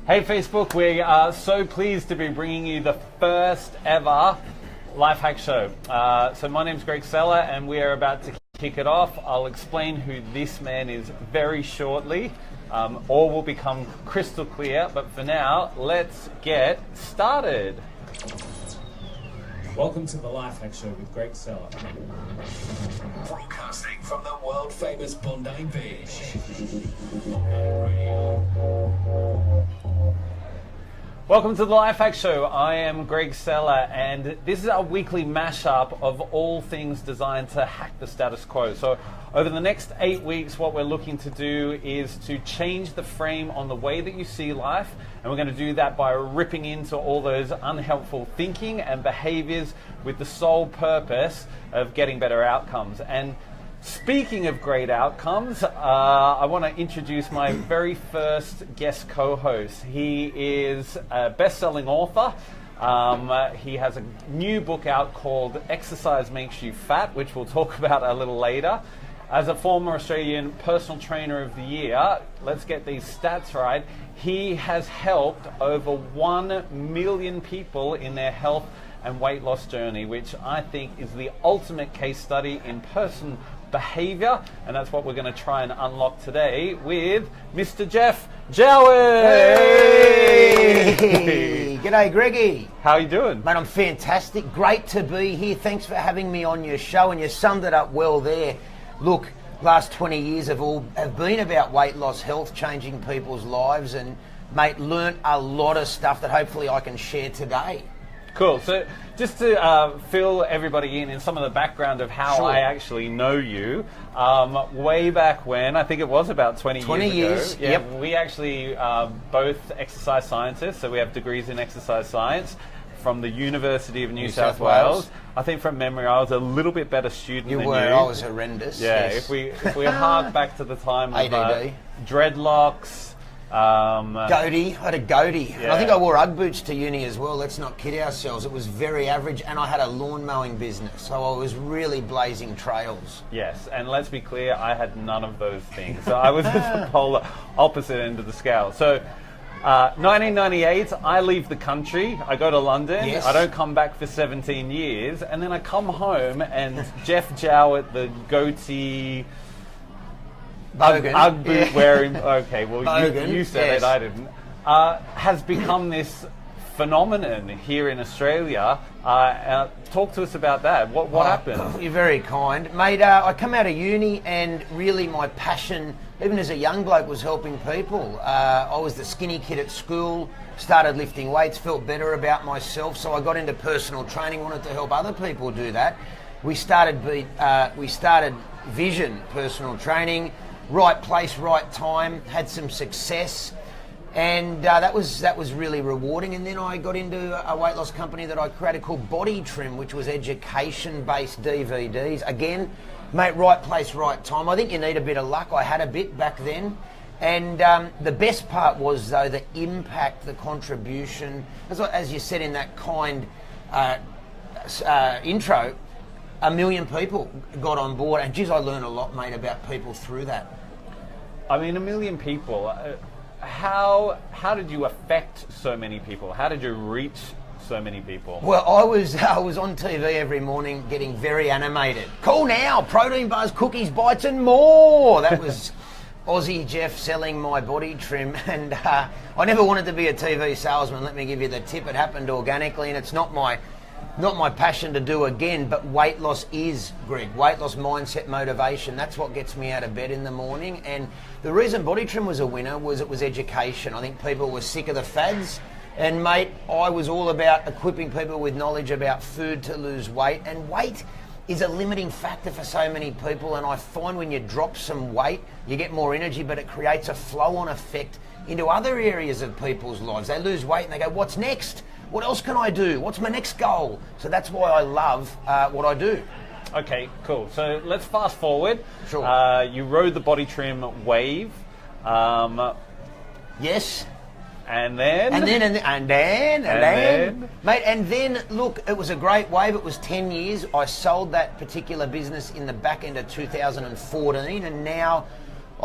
Hey Facebook, we are so pleased to be bringing you the first ever LifeHack show. So my name's Geoff Sellar and we are about to kick it off. I'll explain who this man is very shortly. All will become crystal clear, but for now, let's get started. Welcome to the LifeHack show with Geoff Sellar. Broadcasting from the world famous Bondi Beach. Welcome to the LifeHack show. I am Geoff Sellar and this is our weekly mashup of all things designed to hack the status quo. So over the next 8 weeks, what we're looking to do is to change the frame on the way that you see life. And we're going to do that by ripping into all those unhelpful thinking and behaviors with the sole purpose of getting better outcomes. And speaking of great outcomes, I want to introduce my very first guest co-host. He is a best-selling author. He has a new book out called Exercise Makes You Fat, which we'll talk about a little later. As a former Australian Personal Trainer of the Year, let's get these stats right, he has helped over 1 million people in their health and weight loss journey, which I think is the ultimate case study in person behavior, and that's what we're going to try and unlock today with Mr. Geoff Jowett. Hey! G'day, Greggy. How are you doing? Mate, I'm fantastic. Great to be here. Thanks for having me on your show, and you summed it up well there. Look, last 20 years have been about weight loss, health, changing people's lives, and mate, learnt a lot of stuff that hopefully I can share today. Cool. So just to fill everybody in some of the background of how Sure. I actually know you, way back when, I think it was about 20 years ago. Yeah, yep. We actually both exercise scientists, so we have degrees in exercise science from the University of New South Wales. I think from memory I was a little bit better student than you. I was horrendous. Yeah, yes. if we hark back to the time of ADD. Dreadlocks, goatee. I had a goatee. Yeah. And I think I wore Ugg boots to uni as well. Let's not kid ourselves. It was very average, and I had a lawn mowing business, so I was really blazing trails. yes, and let's be clear, I had none of those things. So I was at the polar opposite end of the scale. So 1998, I leave the country, I go to London, Yes. I don't come back for 17 years, and then I come home and Geoff Jowett, the goatee, Bogan. Ugg boot wearing, okay, well Bogan, you said yes. it, I didn't, has become this phenomenon here in Australia. Talk to us about that. What happened? You're very kind. Mate, I come out of uni and really my passion, even as a young bloke, was helping people. I was the skinny kid at school, started lifting weights, felt better about myself, so I got into personal training, wanted to help other people do that. We started Vision Personal Training, right place, right time, had some success. And that was really rewarding. And then I got into a weight loss company that I created called Body Trim, which was education-based DVDs. Again, mate, right place, right time. I think you need a bit of luck. I had a bit back then. And the best part was, though, the impact, the contribution. As you said in that kind intro, 1 million people got on board. And geez, I learned a lot, mate, about people through that. I mean, 1 million people. How did you affect so many people? How did you reach so many people? Well, I was on TV every morning getting very animated. Call now, protein bars, cookies, bites and more. That was Aussie Geoff selling my body trim, and I never wanted to be a TV salesman. Let me give you the tip. It happened organically, and it's not my passion to do again, but weight loss is, Greg. Weight loss, mindset, motivation. That's what gets me out of bed in the morning. And the reason Body Trim was a winner was it was education. I think people were sick of the fads. And mate, I was all about equipping people with knowledge about food to lose weight. And weight is a limiting factor for so many people. And I find when you drop some weight, you get more energy, but it creates a flow-on effect into other areas of people's lives. They lose weight and they go, what's next? What else can I do? What's my next goal? So that's why I love what I do. Okay, cool. So let's fast forward. Sure. You rode the Body Trim wave. Yes. And then? And then. Mate, and then, look, it was a great wave. It was 10 years. I sold that particular business in the back end of 2014, and now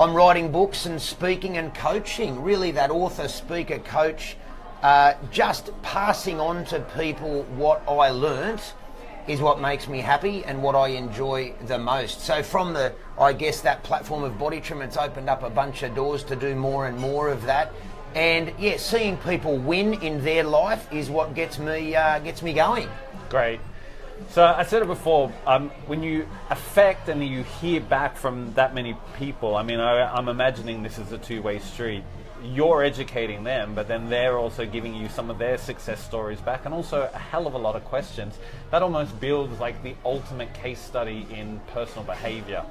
I'm writing books and speaking and coaching. Really, that author, speaker, coach, just passing on to people what I learnt is what makes me happy and what I enjoy the most. So from I guess that platform of Body Trim, it's opened up a bunch of doors to do more and more of that. And yeah, seeing people win in their life is what gets me going. Great. So I said it before, when you affect and you hear back from that many people, I mean, I'm imagining this is a two-way street. You're educating them, but then they're also giving you some of their success stories back, and also a hell of a lot of questions. That almost builds like the ultimate case study in personal behavior.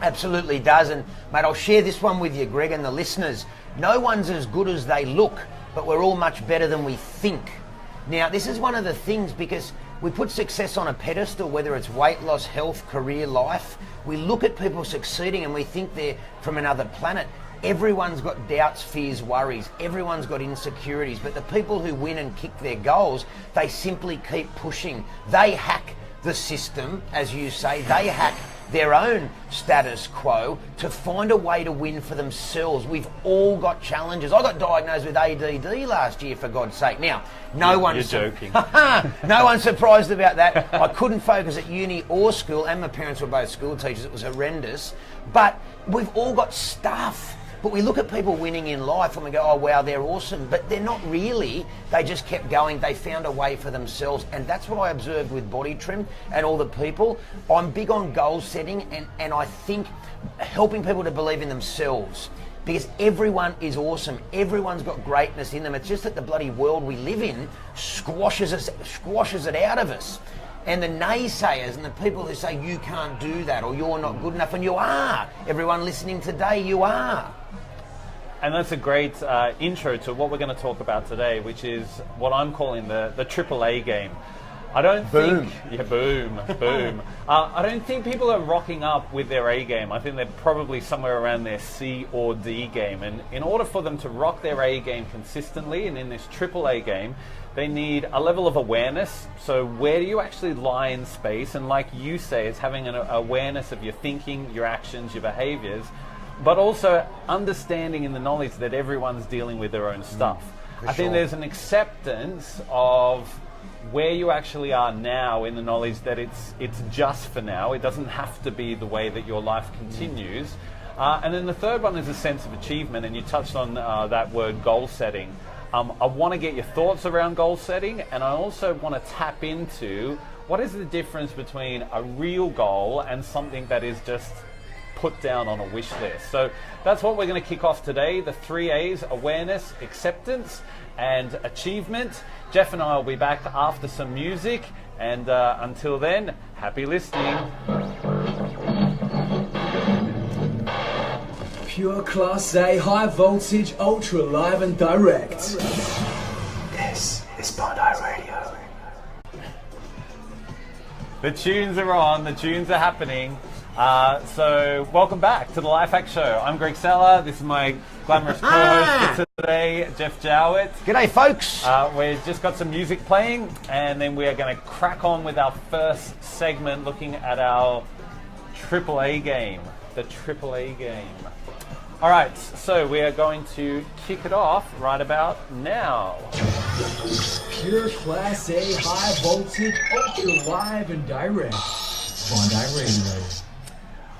Absolutely does. And mate, I'll share this one with you, Greg, and the listeners. No one's as good as they look, but we're all much better than we think. Now, this is one of the things, because we put success on a pedestal, whether it's weight loss, health, career, life. We look at people succeeding and we think they're from another planet. Everyone's got doubts, fears, worries. Everyone's got insecurities. But the people who win and kick their goals, they simply keep pushing. They hack the system, as you say. They hack their own status quo to find a way to win for themselves. We've all got challenges. I got diagnosed with ADD last year, for God's sake. Now, no one's joking. No one's surprised about that. I couldn't focus at uni or school, and my parents were both school teachers. It was horrendous. But we've all got stuff. But we look at people winning in life and we go, oh, wow, they're awesome. But they're not really. They just kept going. They found a way for themselves. And that's what I observed with Body Trim and all the people. I'm big on goal setting, and I think helping people to believe in themselves. Because everyone is awesome. Everyone's got greatness in them. It's just that the bloody world we live in squashes it out of us. And the naysayers and the people who say you can't do that or you're not good enough, and you are. Everyone listening today, you are. And that's a great intro to what we're going to talk about today, which is what I'm calling the AAA game. I don't think... Yeah, boom. I don't think people are rocking up with their A game. I think they're probably somewhere around their C or D game. And in order for them to rock their A game consistently, and in this AAA game, they need a level of awareness. So where do you actually lie in space? And like you say, it's having an awareness of your thinking, your actions, your behaviors, but also understanding in the knowledge that everyone's dealing with their own stuff. I think there's an acceptance of where you actually are now, in the knowledge that it's just for now. It doesn't have to be the way that your life continues. And then the third one is a sense of achievement, and you touched on that word, goal setting. I want to get your thoughts around goal setting, and I also want to tap into what is the difference between a real goal and something that is just put down on a wish list. So that's what we're going to kick off today, the 3 A's: awareness, acceptance, and achievement. Jeff and I will be back after some music, and until then, happy listening. Pure Class A, high voltage, ultra live and direct. This is Bondi Radio. The tunes are on, the tunes are happening. So welcome back to the LifeHack Show. I'm Greg Sellar. This is my glamorous co-host for today, Geoff Jowett. G'day, folks. We've just got some music playing, and then we are going to crack on with our first segment, looking at our AAA game, the AAA game. All right, so we are going to kick it off right about now. Pure Class A, high voltage, ultra live and direct. Bondi Radio.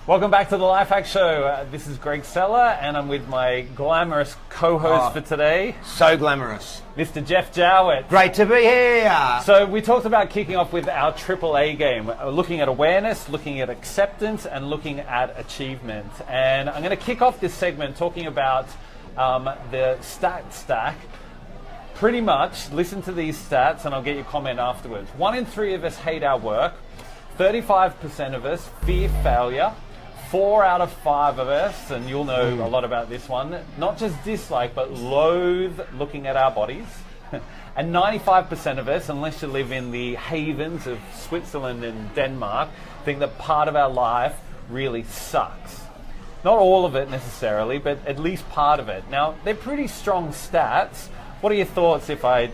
Welcome back to the LifeHack Show. This is Greg Sellar, and I'm with my glamorous co-host for today. So glamorous. Mr. Geoff Jowett. Great to be here. So we talked about kicking off with our AAA game, looking at awareness, looking at acceptance, and looking at achievement. And I'm going to kick off this segment talking about the stat stack. Pretty much, listen to these stats, and I'll get your comment afterwards. 1 in 3 of us hate our work. 35% of us fear failure. 4 out of 5 of us, and you'll know a lot about this one, not just dislike, but loathe looking at our bodies. And 95% of us, unless you live in the havens of Switzerland and Denmark, think that part of our life really sucks. Not all of it necessarily, but at least part of it. Now, they're pretty strong stats. What are your thoughts if I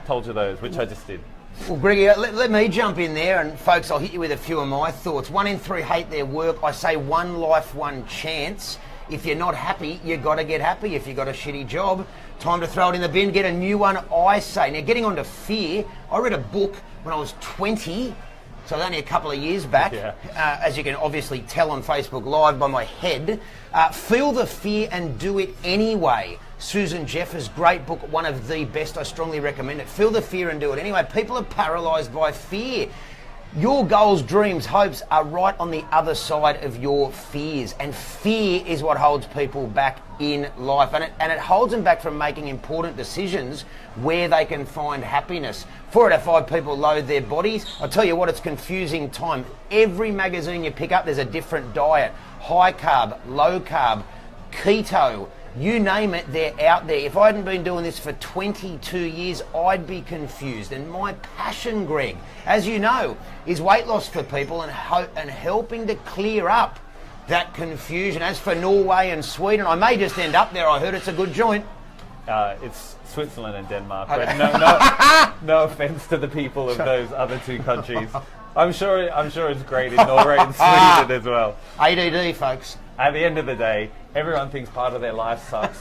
told you those, which I just did? Well, Greggy, let me jump in there, and folks, I'll hit you with a few of my thoughts. 1 in 3 hate their work. I say one life, one chance. If you're not happy, you got to get happy. If you got a shitty job, time to throw it in the bin, get a new one, I say. Now, getting on to fear, I read a book when I was 20, so only a couple of years back, as you can obviously tell on Facebook Live by my head. Feel the fear and do it anyway. Susan Jeffers' great book, one of the best. I strongly recommend it. Feel the fear and do it anyway. People are paralysed by fear. Your goals, dreams, hopes are right on the other side of your fears, and fear is what holds people back in life, and it holds them back from making important decisions where they can find happiness. 4 out of 5 people loathe their bodies. I'll tell you what, it's confusing time. Every magazine you pick up, there's a different diet. High carb, low carb, keto, you name it, they're out there. If I hadn't been doing this for 22 years, I'd be confused. And my passion, Greg, as you know, is weight loss for people and helping to clear up that confusion. As for Norway and Sweden, I may just end up there. I heard it's a good joint. It's Switzerland and Denmark, but no offence to the people of those other 2 countries. I'm sure it's great in Norway and Sweden as well. ADD, folks. At the end of the day, everyone thinks part of their life sucks.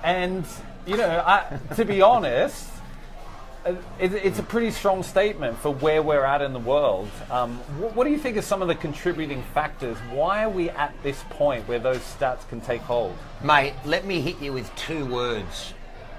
And, you know, to be honest, it's a pretty strong statement for where we're at in the world. What do you think are some of the contributing factors? Why are we at this point where those stats can take hold? Mate, let me hit you with 2 words.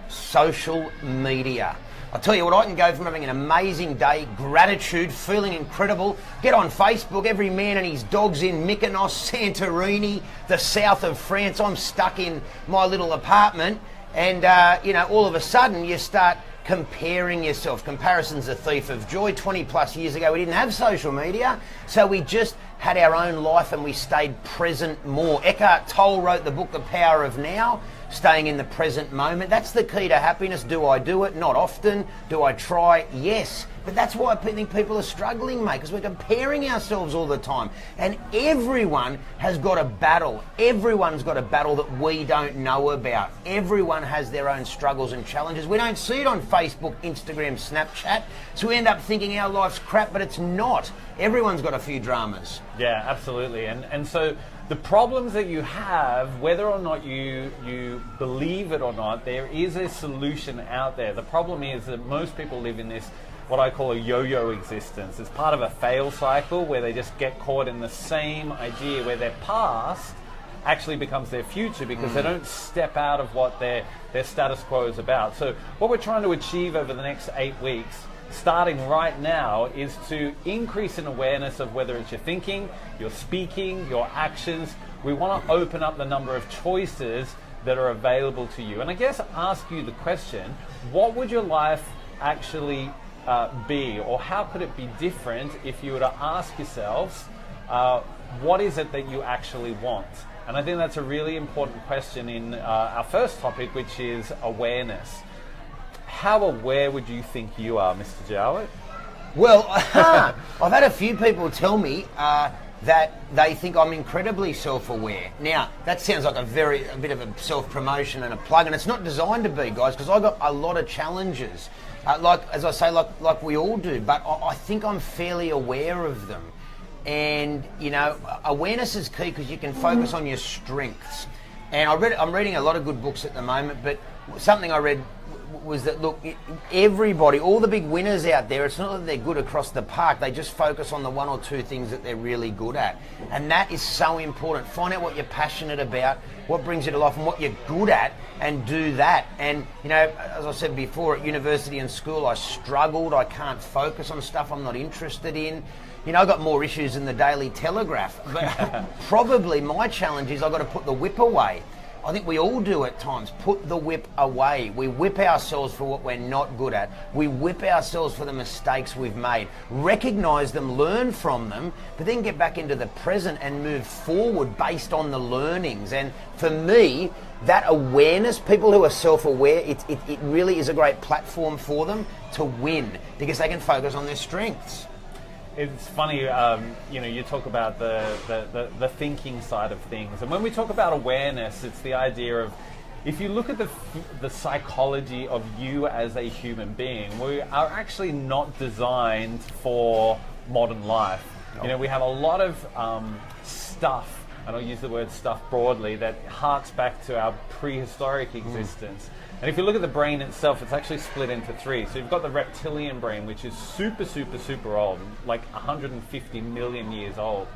Social media. I'll tell you what, I can go from having an amazing day, gratitude, feeling incredible, get on Facebook, every man and his dog's in Mykonos, Santorini, the south of France. I'm stuck in my little apartment, and, you know, all of a sudden you start comparing yourself. Comparison's a thief of joy. 20 plus years ago, we didn't have social media, so we just had our own life and we stayed present more. Eckhart Tolle wrote the book, The Power of Now. Staying in the present moment. That's the key to happiness. Do I do it? Not often. Do I try? Yes. But that's why I think people are struggling, mate, because we're comparing ourselves all the time. And everyone has got a battle. Everyone's got a battle that we don't know about. Everyone has their own struggles and challenges. We don't see it on Facebook, Instagram, Snapchat. So we end up thinking our life's crap, but it's not. Everyone's got a few dramas. Yeah, absolutely. And so the problems that you have, whether or not you believe it or not, there is a solution out there. The problem is that most people live in this, what I call a yo-yo existence. It's part of a fail cycle where they just get caught in the same idea where their past actually becomes their future because they don't step out of what their status quo is about. So what we're trying to achieve over the next 8 weeks, starting right now, is to increase in awareness of whether it's your thinking, your speaking, your actions. We want to open up the number of choices that are available to you. And I guess ask you the question, what would your life actually be, or how could it be different if you were to ask yourselves, what is it that you actually want? And I think that's a really important question in our first topic, which is awareness. How aware would you think you are, Mr. Jowett? Well, I've had a few people tell me that they think I'm incredibly self-aware. Now, that sounds like a bit of a self-promotion and a plug, and it's not designed to be, guys, because I've got a lot of challenges, like we all do, but I think I'm fairly aware of them. And, you know, awareness is key because you can focus on your strengths. And I'm reading a lot of good books at the moment, but something I read was that, look, everybody, all the big winners out there, it's not that they're good across the park, they just focus on the 1 or 2 things that they're really good at. And that is so important. Find out what you're passionate about, what brings you to life, and what you're good at, and do that. And, you know, as I said before, at university and school, I struggled. I can't focus on stuff I'm not interested in. You know, I've got more issues than the Daily Telegraph. But probably my challenge is I've got to put the whip away. I think we all do at times. Put the whip away. We whip ourselves for what we're not good at. We whip ourselves for the mistakes we've made. Recognise them, learn from them, but then get back into the present and move forward based on the learnings. And for me, that awareness, people who are self-aware, it really is a great platform for them to win because they can focus on their strengths. It's funny, you know, you talk about the thinking side of things. And when we talk about awareness, it's the idea of, if you look at the psychology of you as a human being, we are actually not designed for modern life. You know, we have a lot of stuff and I'll use the word stuff broadly, that harks back to our prehistoric existence. And if you look at the brain itself, it's actually split into three. So you've got the reptilian brain, which is super, super, super old, like 150 million years old.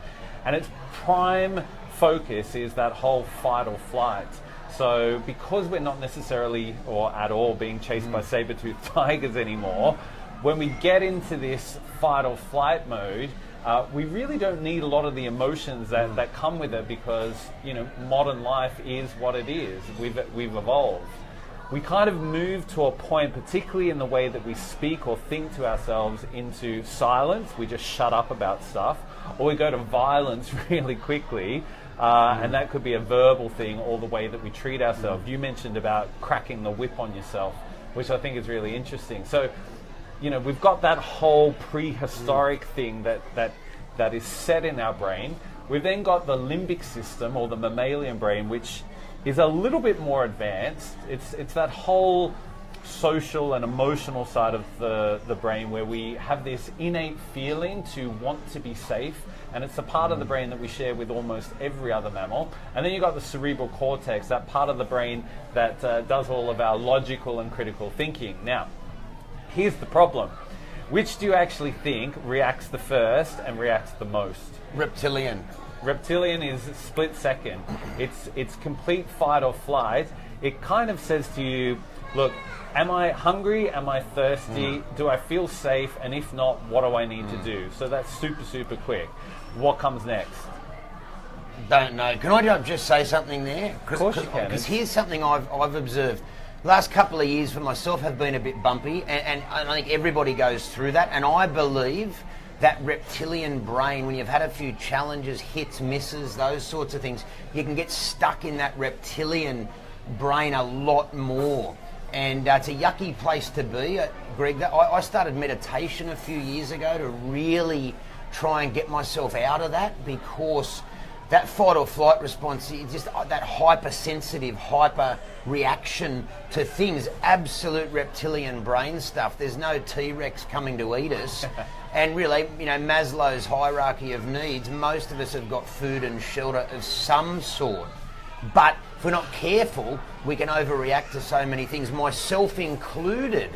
And its prime focus is that whole fight or flight. So because we're not necessarily or at all being chased by saber-toothed tigers anymore, when we get into this fight or flight mode, we really don't need a lot of the emotions that come with it, because modern life is what it is. We've evolved. We kind of move to a point, particularly in the way that we speak or think to ourselves, into silence. We just shut up about stuff, or we go to violence really quickly. And that could be a verbal thing, or the way that we treat ourselves. You mentioned about cracking the whip on yourself, which I think is really interesting. So, we've got that whole prehistoric thing that is set in our brain. We've then got the limbic system, or the mammalian brain, which is a little bit more advanced. It's that whole social and emotional side of the brain where we have this innate feeling to want to be safe, and it's a part of the brain that we share with almost every other mammal. And then you've got the cerebral cortex, that part of the brain that does all of our logical and critical thinking. Now, here's the problem. Which do you actually think reacts the first and reacts the most? Reptilian. Reptilian is split second. It's complete fight or flight. It kind of says to you, look, am I hungry? Am I thirsty? Do I feel safe? And if not, what do I need to do? So that's super, super quick. What comes next? Don't know. Can I just say something there? Of course you can. Because here's something I've observed. Last couple of years for myself have been a bit bumpy, and I think everybody goes through that. And I believe that reptilian brain, when you've had a few challenges, hits, misses, those sorts of things, you can get stuck in that reptilian brain a lot more. And it's a yucky place to be. Greg, I started meditation a few years ago to really try and get myself out of that, because that fight or flight response, just that hypersensitive, hyper reaction to things, absolute reptilian brain stuff. There's no T-Rex coming to eat us. And really, Maslow's hierarchy of needs, most of us have got food and shelter of some sort. But if we're not careful, we can overreact to so many things, myself included,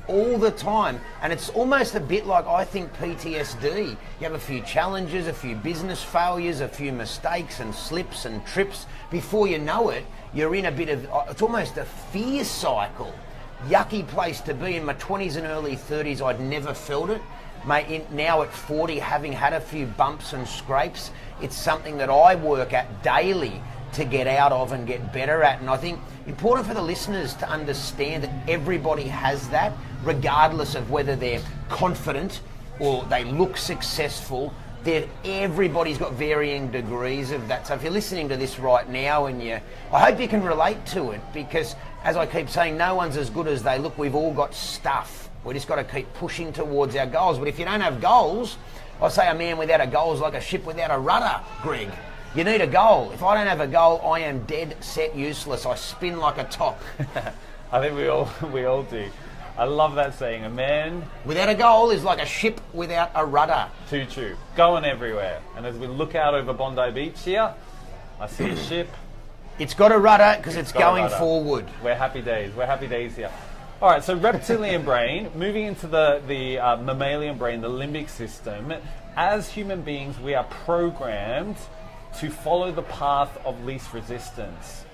all the time. And it's almost a bit like, I think, PTSD. You have a few challenges, a few business failures, a few mistakes and slips and trips. Before you know it, you're in a bit of, it's almost a fear cycle. Yucky place to be. In my 20s and early 30s, I'd never felt it. Mate, now at 40, having had a few bumps and scrapes, it's something that I work at daily to get out of and get better at. And I think important for the listeners to understand that everybody has that, regardless of whether they're confident or they look successful. Everybody's got varying degrees of that. So if you're listening to this right now, I hope you can relate to it, because as I keep saying, no one's as good as they look. We've all got stuff. We just got to keep pushing towards our goals. But if you don't have goals, I say a man without a goal is like a ship without a rudder, Greg. You need a goal. If I don't have a goal, I am dead set useless. I spin like a top. I think we all do. I love that saying. A man without a goal is like a ship without a rudder. Too true. Going everywhere. And as we look out over Bondi Beach here, I see a ship. It's got a rudder because it's going forward. We're happy days. We're happy days here. All right, so reptilian brain, moving into the mammalian brain, the limbic system. As human beings, we are programmed to follow the path of least resistance.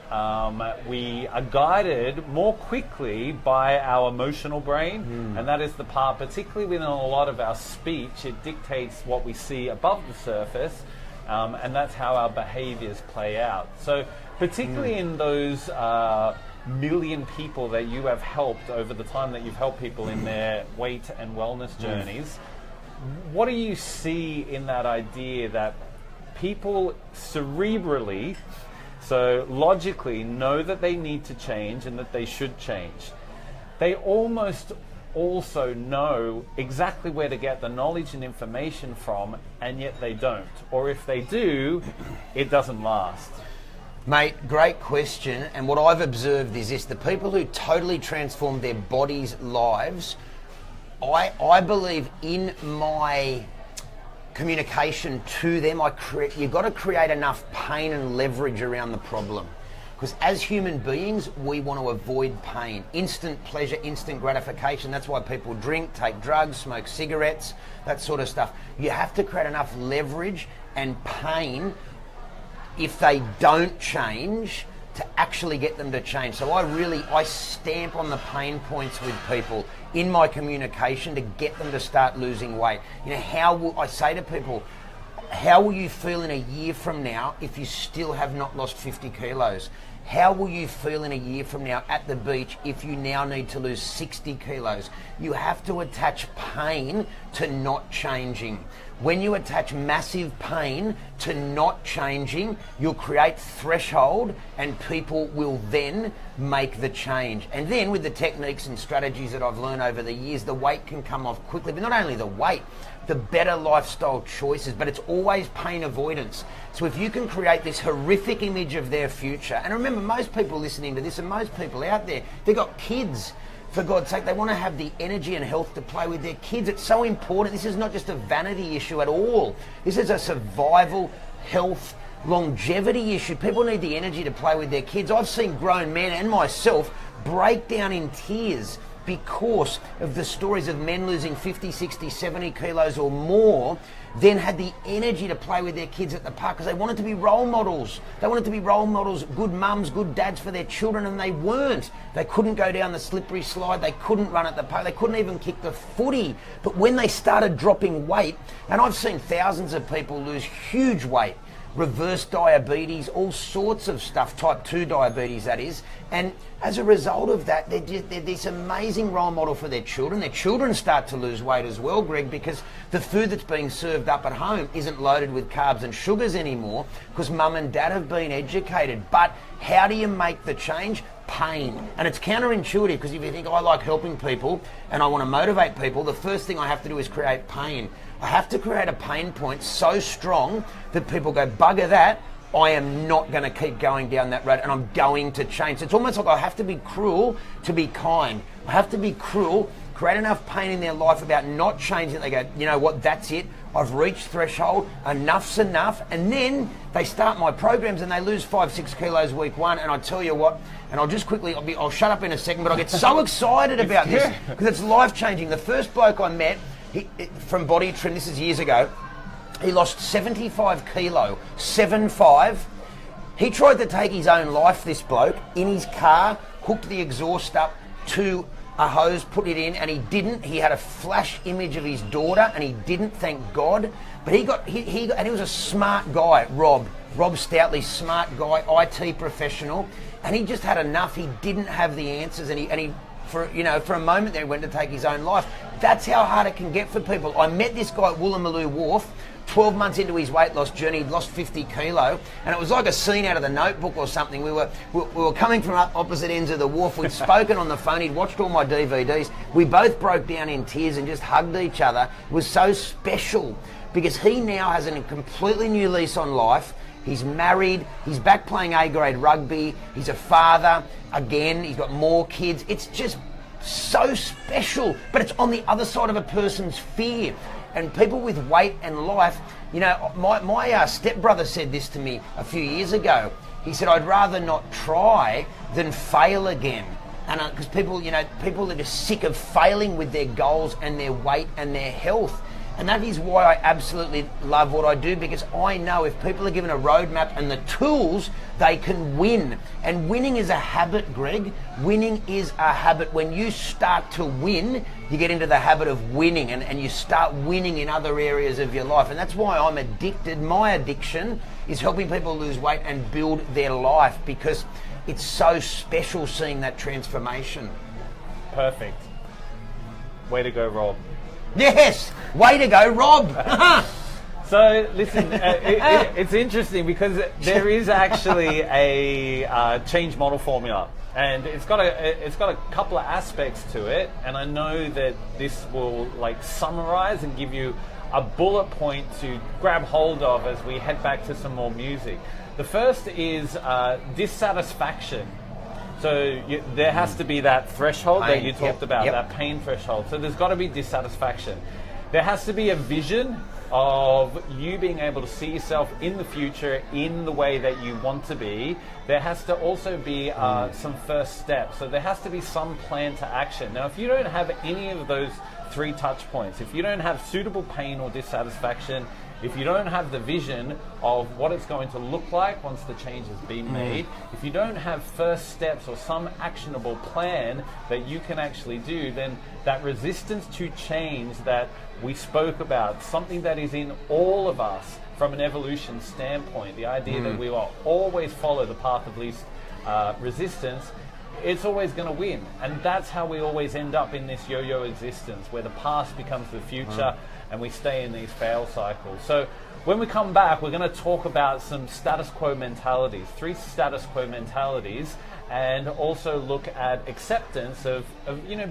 We are guided more quickly by our emotional brain, and that is the part, particularly within a lot of our speech, it dictates what we see above the surface, and that's how our behaviors play out. So particularly in those million people that you have helped over the time that you've helped people in their weight and wellness journeys, what do you see in that idea that people cerebrally, so logically, know that they need to change and that they should change? They almost also know exactly where to get the knowledge and information from, and yet they don't. Or if they do, it doesn't last. Mate, great question. And what I've observed is this: the people who totally transform their bodies' lives, I believe in my communication to them. You've got to create enough pain and leverage around the problem. Because as human beings, we want to avoid pain. Instant pleasure, instant gratification. That's why people drink, take drugs, smoke cigarettes, that sort of stuff. You have to create enough leverage and pain if they don't change to actually get them to change. So I stamp on the pain points with people in my communication to get them to start losing weight. You know, I say to people, how will you feel in a year from now if you still have not lost 50 kilos? How will you feel in a year from now at the beach if you now need to lose 60 kilos? You have to attach pain to not changing. When you attach massive pain to not changing, you'll create threshold and people will then make the change. And then with the techniques and strategies that I've learned over the years, the weight can come off quickly, but not only the weight, the better lifestyle choices, but it's always pain avoidance. So if you can create this horrific image of their future, and remember, most people listening to this and most people out there, they've got kids. For God's sake, they want to have the energy and health to play with their kids. It's so important. This is not just a vanity issue at all. This is a survival, health, longevity issue. People need the energy to play with their kids. I've seen grown men and myself break down in tears because of the stories of men losing 50, 60, 70 kilos or more, then had the energy to play with their kids at the park because they wanted to be role models. They wanted to be role models, good mums, good dads for their children, and they weren't. They couldn't go down the slippery slide. They couldn't run at the park. They couldn't even kick the footy. But when they started dropping weight, and I've seen thousands of people lose huge weight, reverse diabetes, all sorts of stuff, type 2 diabetes that is, and as a result of that, they're this amazing role model for their children. Their children start to lose weight as well, Greg, because the food that's being served up at home isn't loaded with carbs and sugars anymore because mum and dad have been educated. But how do you make the change? Pain. And it's counterintuitive because if you think, I like helping people and I want to motivate people, the first thing I have to do is create pain. I have to create a pain point so strong that people go, bugger that, I am not going to keep going down that road and I'm going to change. So it's almost like I have to be cruel to be kind. I have to be cruel, create enough pain in their life about not changing. They go, you know what, that's it. I've reached threshold, enough's enough. And then they start my programs and they lose 5-6 kilos week one. And I tell you what, and I'll just quickly, I'll shut up in a second, but I get so excited about this because it's life-changing. The first bloke I met from Body Trim, this is years ago, he lost 75 kilo, 7-5. He tried to take his own life, this bloke, in his car, hooked the exhaust up to a hose, put it in, and he didn't. He had a flash image of his daughter, and he didn't, thank God. But he was a smart guy, Rob Stoutley, smart guy, IT professional, and he just had enough. He didn't have the answers, and he for a moment there, he went to take his own life. That's how hard it can get for people. I met this guy at Woolloomooloo Wharf, 12 months into his weight loss journey. He'd lost 50 kilo, and it was like a scene out of The Notebook or something. We were coming from opposite ends of the wharf. We'd spoken on the phone. He'd watched all my DVDs. We both broke down in tears and just hugged each other. It was so special because he now has a completely new lease on life. He's married, he's back playing A-grade rugby, he's a father, again, he's got more kids. It's just so special, but it's on the other side of a person's fear. And people with weight and life, my stepbrother said this to me a few years ago. He said, I'd rather not try than fail again. And because people are just sick of failing with their goals and their weight and their health. And that is why I absolutely love what I do, because I know if people are given a roadmap and the tools, they can win. And winning is a habit, Greg. Winning is a habit. When you start to win, you get into the habit of winning and you start winning in other areas of your life. And that's why I'm addicted. My addiction is helping people lose weight and build their life, because it's so special seeing that transformation. Perfect. Way to go, Rob. Yes, way to go, Rob. So listen, it's interesting because there is actually a change model formula, and it's got a couple of aspects to it, and I know that this will summarize and give you a bullet point to grab hold of as we head back to some more music. The first is dissatisfaction. So there has to be that threshold that you talked about, that pain threshold. So there's got to be dissatisfaction. There has to be a vision of you being able to see yourself in the future in the way that you want to be, there has to also be some first steps. So there has to be some plan to action. Now, if you don't have any of those 3 touch points, if you don't have suitable pain or dissatisfaction, if you don't have the vision of what it's going to look like once the change has been made, if you don't have first steps or some actionable plan that you can actually do, then that resistance to change that we spoke about, something that is in all of us from an evolution standpoint, the idea that we will always follow the path of least resistance, it's always going to win. And that's how we always end up in this yo-yo existence, where the past becomes the future and we stay in these fail cycles. So when we come back, we're going to talk about some status quo mentalities, 3 status quo mentalities, and also look at acceptance of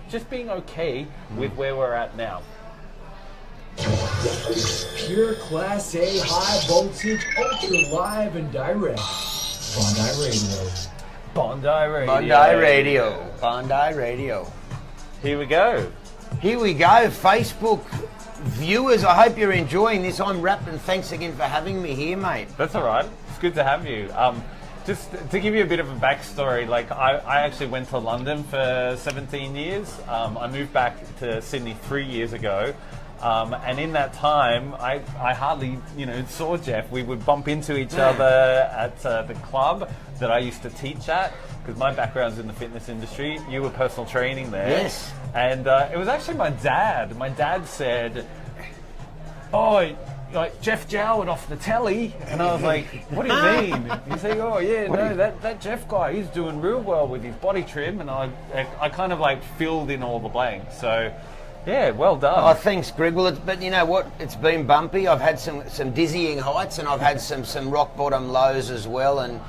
just being okay with where we're at now. Pure Class A, high voltage, ultra live and direct. Bondi Radio. Bondi Radio. Bondi Radio. Bondi Radio. Here we go. Here we go. Facebook viewers, I hope you're enjoying this. I'm Rap, and thanks again for having me here, mate. That's all right. It's good to have you. Just to give you a bit of a backstory, like I actually went to London for 17 years. I moved back to Sydney 3 years ago. And in that time, I hardly, saw Geoff. We would bump into each other at the club that I used to teach at, because my background's in the fitness industry. You were personal training there. Yes. And it was actually my dad. My dad said, "Oh, like Geoff Jowett off the telly," and I was like, "What do you mean?" He's like, "Oh yeah, no, that Geoff guy, he's doing real well with his body trim," and I kind of like filled in all the blanks. So. Yeah, well done. Oh, thanks, Greg. Well, but you know what? It's been bumpy. I've had some dizzying heights, and I've had some rock bottom lows as well. And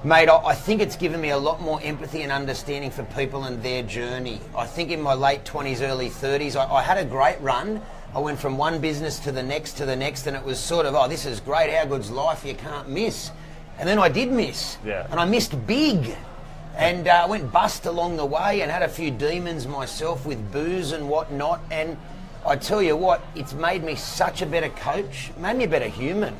mate, I think it's given me a lot more empathy and understanding for people and their journey. I think in my late 20s, early 30s, I had a great run. I went from one business to the next, and it was sort of, oh, this is great. How good's life? You can't miss. And then I did miss. Yeah. And I missed big. And I went bust along the way and had a few demons myself with booze and whatnot. And I tell you what, it's made me such a better coach, made me a better human.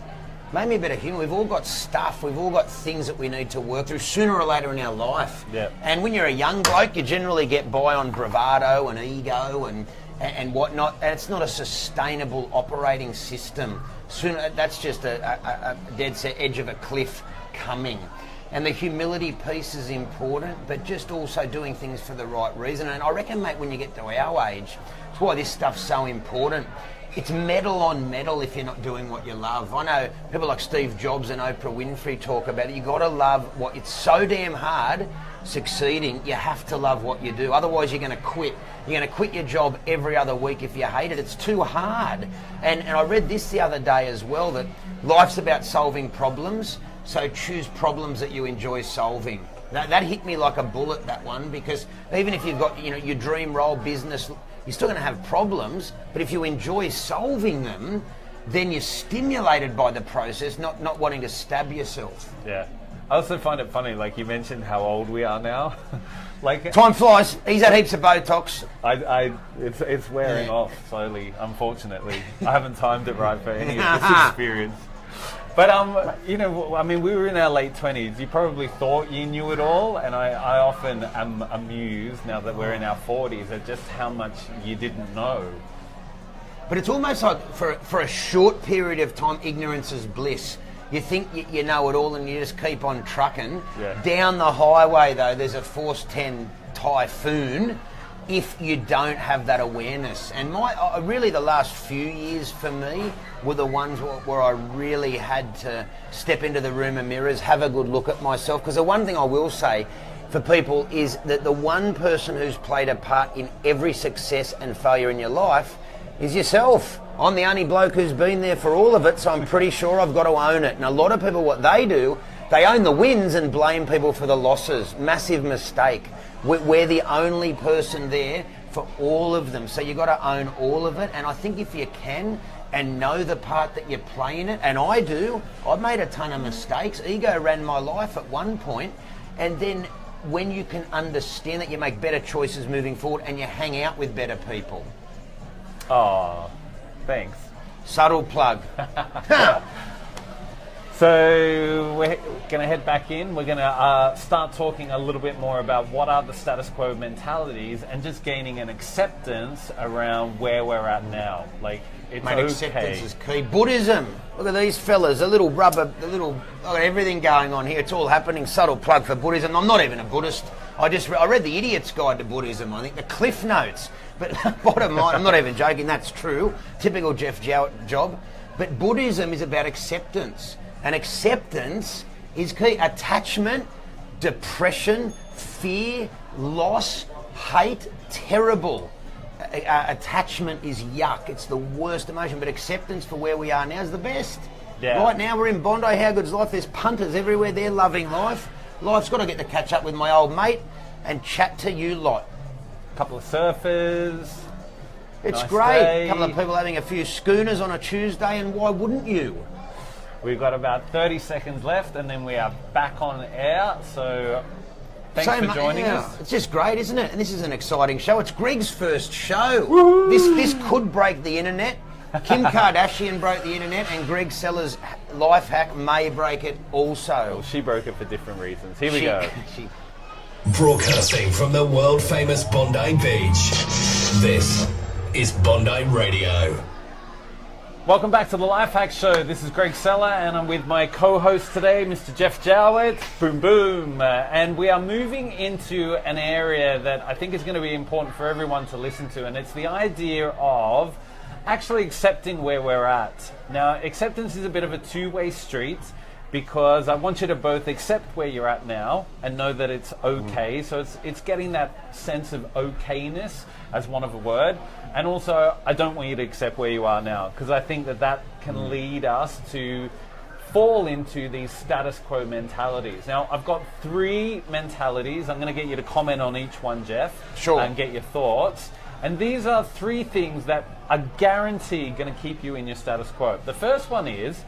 We've all got stuff, we've all got things that we need to work through sooner or later in our life. Yeah. And when you're a young bloke, you generally get by on bravado and ego and whatnot. And it's not a sustainable operating system. That's just a dead set edge of a cliff coming. And the humility piece is important, but just also doing things for the right reason. And I reckon, mate, when you get to our age, it's why this stuff's so important. It's metal on metal if you're not doing what you love. I know people like Steve Jobs and Oprah Winfrey talk about it. You got to love what, it's so damn hard succeeding. You have to love what you do. Otherwise, you're going to quit. You're going to quit your job every other week if you hate it. It's too hard. And I read this the other day as well, that life's about solving problems. So choose problems that you enjoy solving. That hit me like a bullet, that one, because even if you've got your dream role, business, you're still going to have problems. But if you enjoy solving them, then you're stimulated by the process, not wanting to stab yourself. Yeah. I also find it funny, like you mentioned how old we are now. Like time flies. He's had heaps of Botox. It's wearing off slowly, unfortunately. I haven't timed it right for any of this experience. But, we were in our late 20s. You probably thought you knew it all, and I often am amused, now that we're in our 40s, at just how much you didn't know. But it's almost like, for a short period of time, ignorance is bliss. You think you know it all, and you just keep on trucking. Yeah. Down the highway, though, there's a Force 10 typhoon, if you don't have that awareness. And really the last few years for me were the ones where I really had to step into the room of mirrors, have a good look at myself. Because the one thing I will say for people is that the one person who's played a part in every success and failure in your life is yourself. I'm the only bloke who's been there for all of it, so I'm pretty sure I've got to own it. And a lot of people, what they do, they own the wins and blame people for the losses. Massive mistake. We're the only person there for all of them. So you've got to own all of it. And I think if you can and know the part that you play in it, and I do, I've made a ton of mistakes. Ego ran my life at one point. And then when you can understand that, you make better choices moving forward and you hang out with better people. Oh, thanks. Subtle plug. So we're going to head back in. We're going to start talking a little bit more about what are the status quo mentalities and just gaining an acceptance around where we're at now. Like, it's Mate, okay. acceptance is key. Buddhism. Look at these fellas. I've got everything going on here. It's all happening. Subtle plug for Buddhism. I'm not even a Buddhist. I read the Idiot's Guide to Buddhism. I think the Cliff Notes. But bottom line, I'm not even joking. That's true. Typical Geoff Jowett job. But Buddhism is about acceptance. And acceptance is key. Attachment, depression, fear, loss, hate, terrible. Attachment is yuck. It's the worst emotion. But acceptance for where we are now is the best. Yeah. Right now we're in Bondi. How good's life? There's punters everywhere. They're loving life. Life's got to get to catch up with my old mate and chat to you lot. A couple of surfers. It's Nice great. day. A couple of people having a few schooners on a Tuesday, and why wouldn't you? We've got about 30 seconds left and then we are back on air. So thanks for joining us. It's just great, isn't it? And this is an exciting show. It's Greg's first show. This could break the internet. Kim Kardashian broke the internet, and Greg Sellar's life hack may break it also. Well, she broke it for different reasons. Here we go. Broadcasting from the world famous Bondi Beach. This is Bondi Radio. Welcome back to the Life Hack Show. This is Greg Sellar, and I'm with my co-host today, Mr. Geoff Jowett. Boom, boom. And we are moving into an area that I think is going to be important for everyone to listen to, and it's the idea of actually accepting where we're at. Now, acceptance is a bit of a two-way street, because I want you to both accept where you're at now and know that it's okay. So it's getting that sense of okayness as one of a word. And also, I don't want you to accept where you are now, because I think that can lead us to fall into these status quo mentalities. Now, I've got 3 mentalities. I'm going to get you to comment on each one, Geoff. Sure. And get your thoughts. And these are 3 things that are guaranteed going to keep you in your status quo. The first one is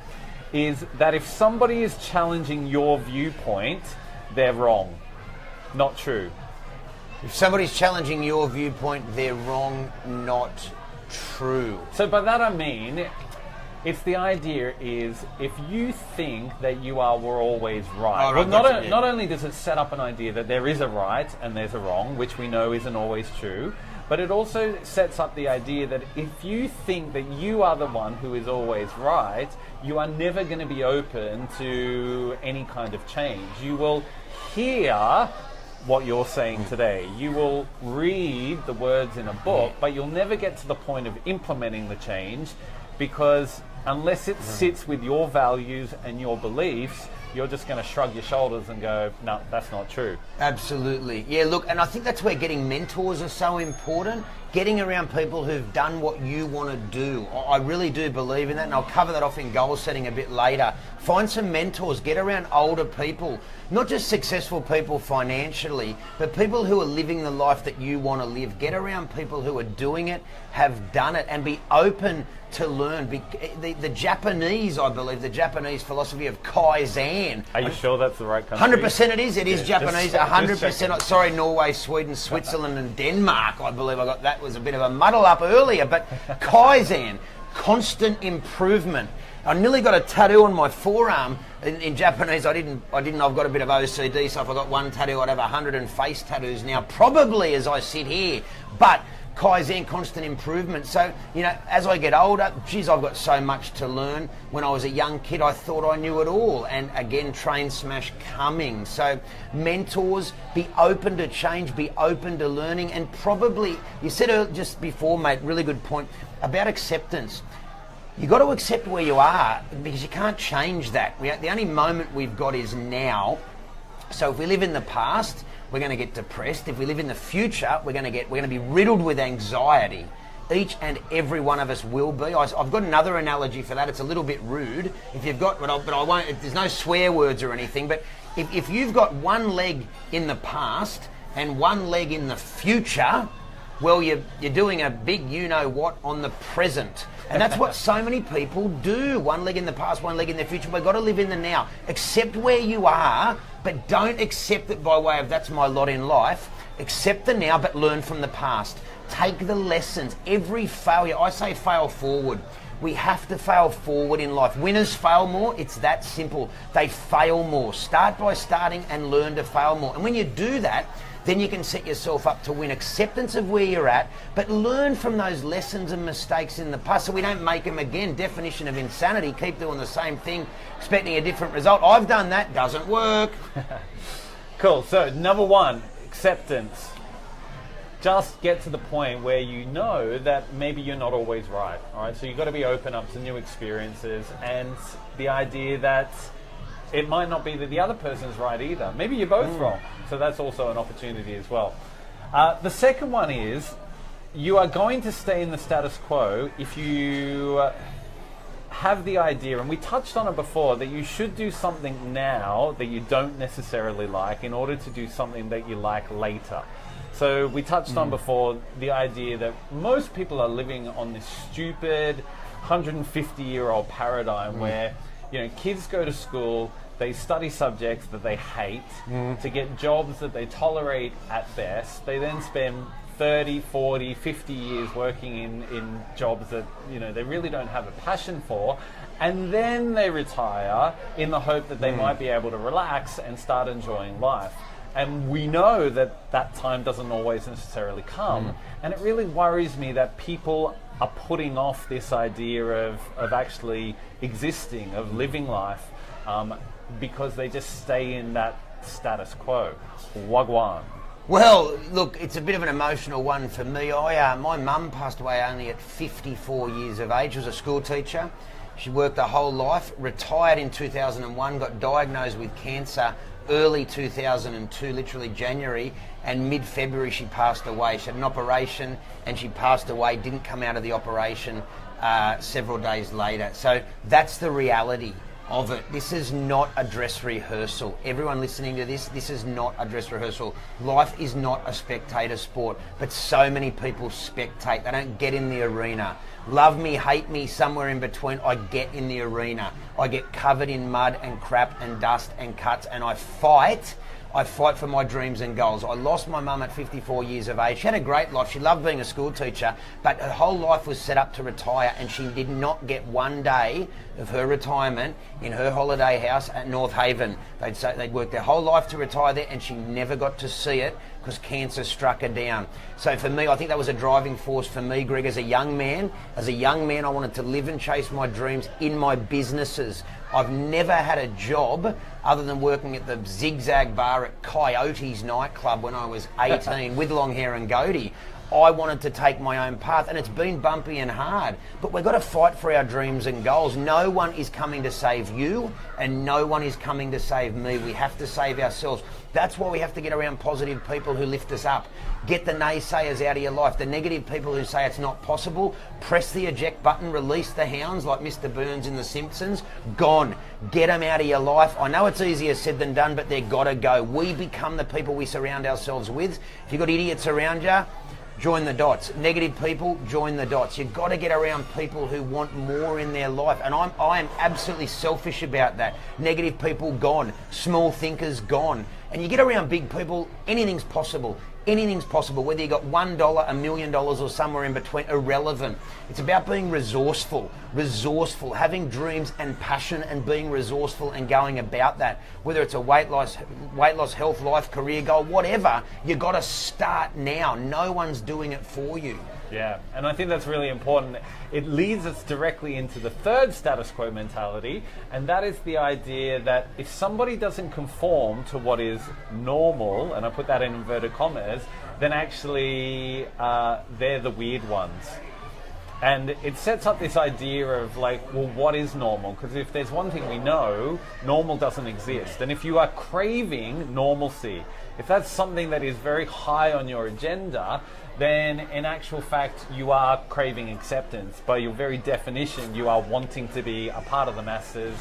that if somebody is challenging your viewpoint, they're wrong. Not true. If somebody's challenging your viewpoint, they're wrong, not true. So by that I mean, it's the idea is if you think that you were always right. Oh, right, Well, not only does it set up an idea that there is a right and there's a wrong, which we know isn't always true, but it also sets up the idea that if you think that you are the one who is always right, you are never going to be open to any kind of change. You will hear what you're saying today. You will read the words in a book, but you'll never get to the point of implementing the change, because unless it sits with your values and your beliefs, you're just going to shrug your shoulders and go, no, that's not true. Absolutely. Yeah, look, and I think that's where getting mentors are so important. Getting around people who've done what you want to do. I really do believe in that, and I'll cover that off in goal setting a bit later. Find some mentors. Get around older people. Not just successful people financially, but people who are living the life that you want to live. Get around people who are doing it, have done it, and be open to learn. The Japanese, I believe, the Japanese philosophy of Kaizen. Are you sure that's the right country? 100% it is. It is Japanese. 100%. Sorry, Norway, Sweden, Switzerland, and Denmark. I believe I got that. Was a bit of a muddle up earlier, but Kaizen, constant improvement. I nearly got a tattoo on my forearm in Japanese. I didn't. I've got a bit of OCD, so if I got one tattoo, I'd have 100 face tattoos now, probably as I sit here. But Kaizen, constant improvement. So, as I get older, geez, I've got so much to learn. When I was a young kid, I thought I knew it all. And again, train smash coming. So mentors, be open to change, be open to learning. And probably, you said just before, mate, really good point about acceptance. You've got to accept where you are, because you can't change that. The only moment we've got is now. So if we live in the past, we're going to get depressed. If we live in the future, we're going to be riddled with anxiety. Each and every one of us will be. I've got another analogy for that. It's a little bit rude. If you've got, but I won't. There's no swear words or anything. But if you've got one leg in the past and one leg in the future, well, you're doing a big you-know-what on the present. And that's what so many people do. One leg in the past, one leg in the future. We've got to live in the now. Accept where you are, but don't accept it by way of that's my lot in life. Accept the now, but learn from the past. Take the lessons. Every failure, I say fail forward. We have to fail forward in life. Winners fail more. It's that simple. They fail more. Start by starting and learn to fail more. And when you do that, then you can set yourself up to win. Acceptance of where you're at, but learn from those lessons and mistakes in the past so we don't make them again. Definition of insanity, keep doing the same thing, expecting a different result. I've done that, doesn't work. Cool, so number one, acceptance. Just get to the point where you know that maybe you're not always right, all right? So you've got to be open up to new experiences and the idea that it might not be that the other person's right either. Maybe you're both wrong. So that's also an opportunity as well. The second one is you are going to stay in the status quo if you have the idea, and we touched on it before, that you should do something now that you don't necessarily like in order to do something that you like later. So we touched on before the idea that most people are living on this stupid 150-year-old paradigm where, you know, kids go to school, they study subjects that they hate to get jobs that they tolerate at best. They then spend 30, 40, 50 years working in jobs that, you know, they really don't have a passion for. And then they retire in the hope that they might be able to relax and start enjoying life. And we know that that time doesn't always necessarily come. And it really worries me that people are putting off this idea of actually existing, of living life, because they just stay in that status quo. Wagwan. Well, look, it's a bit of an emotional one for me. My mum passed away only at 54 years of age. She was a school teacher. She worked her whole life, retired in 2001, got diagnosed with cancer early 2002, literally January, and mid-February she passed away. She had an operation and she passed away, didn't come out of the operation several days later. So that's the reality of it. This is not a dress rehearsal. Everyone listening to this is not a dress rehearsal. Life is not a spectator sport, but so many people spectate. They don't get in the arena. Love me, hate me, somewhere in between, I get in the arena. I get covered in mud and crap and dust and cuts, and I fight for my dreams and goals. I lost my mum at 54 years of age. She had a great life. She loved being a school teacher, but her whole life was set up to retire, and she did not get one day of her retirement in her holiday house at North Haven. They'd worked their whole life to retire there, and she never got to see it because cancer struck her down. So for me, I think that was a driving force for me, Greg, as a young man. As a young man, I wanted to live and chase my dreams in my businesses. I've never had a job other than working at the Zigzag Bar at Coyote's nightclub when I was 18 with long hair and goatee. I wanted to take my own path, and it's been bumpy and hard, but we've got to fight for our dreams and goals. No one is coming to save you, and no one is coming to save me. We have to save ourselves. That's why we have to get around positive people who lift us up. Get the naysayers out of your life. The negative people who say it's not possible, press the eject button, release the hounds like Mr. Burns in The Simpsons. Gone. Get them out of your life. I know it's easier said than done, but they've got to go. We become the people we surround ourselves with. If you've got idiots around you, join the dots. Negative people, join the dots. You've got to get around people who want more in their life. And I am absolutely selfish about that. Negative people, gone. Small thinkers, gone. And you get around big people, anything's possible. Anything's possible, whether you got $1, $1 million, or somewhere in between, irrelevant. It's about being resourceful, having dreams and passion and being resourceful and going about that. Whether it's a weight loss, health, life, career goal, whatever, you got to start now. No one's doing it for you. Yeah, and I think that's really important. It leads us directly into the third status quo mentality, and that is the idea that if somebody doesn't conform to what is normal, and I put that in inverted commas, then actually they're the weird ones. And it sets up this idea of like, well, what is normal? Because if there's one thing we know, normal doesn't exist. And if you are craving normalcy, if that's something that is very high on your agenda, then in actual fact you are craving acceptance. By your very definition, you are wanting to be a part of the masses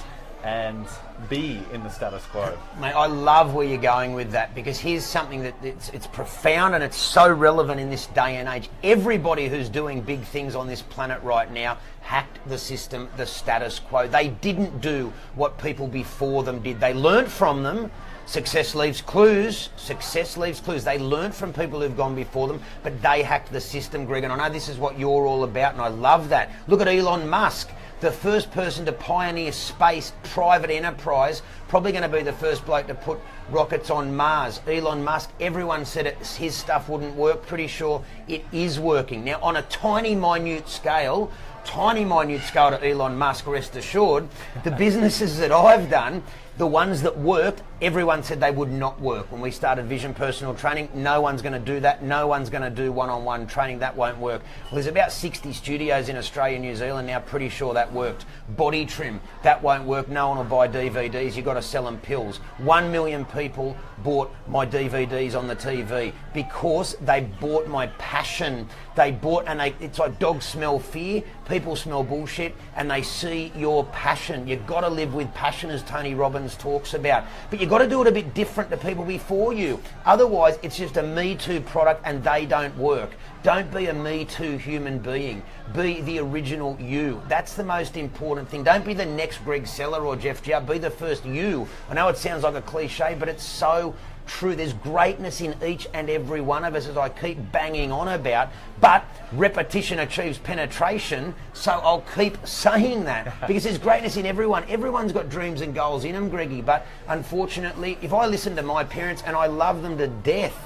and be in the status quo. Mate, I love where you're going with that, because here's something that it's profound and it's so relevant in this day and age. Everybody who's doing big things on this planet right now hacked the system, the status quo. They didn't do what people before them did. They learnt from them, Success leaves clues. Success leaves clues. They learned from people who've gone before them, but they hacked the system, Greg. And I know this is what you're all about, and I love that. Look at Elon Musk, the first person to pioneer space, private enterprise, probably going to be the first bloke to put rockets on Mars. Elon Musk, everyone said his stuff wouldn't work. Pretty sure it is working. Now, on a tiny, minute scale to Elon Musk, rest assured, the businesses that I've done, the ones that worked, everyone said they would not work. When we started Vision Personal Training, no one's going to do that. No one's going to do one-on-one training. That won't work. Well, there's about 60 studios in Australia and New Zealand now. Pretty sure that worked. Body trim, that won't work. No one will buy DVDs. You've got to sell them pills. 1 million people bought my DVDs on the TV because they bought my passion. They bought, and it's like dogs smell fear, people smell bullshit, and they see your passion. You've got to live with passion, as Tony Robbins talks about. But you've got to do it a bit different to people before you. Otherwise, it's just a Me Too product and they don't work. Don't be a Me Too human being. Be the original you. That's the most important thing. Don't be the next Greg Sellar or Geoff Jowett. Be the first you. I know it sounds like a cliche, but it's so true. There's greatness in each and every one of us, as I keep banging on about, but repetition achieves penetration, so I'll keep saying that because there's greatness in everyone. Everyone's got dreams and goals in them, Greggy, but unfortunately, if I listen to my parents, and I love them to death,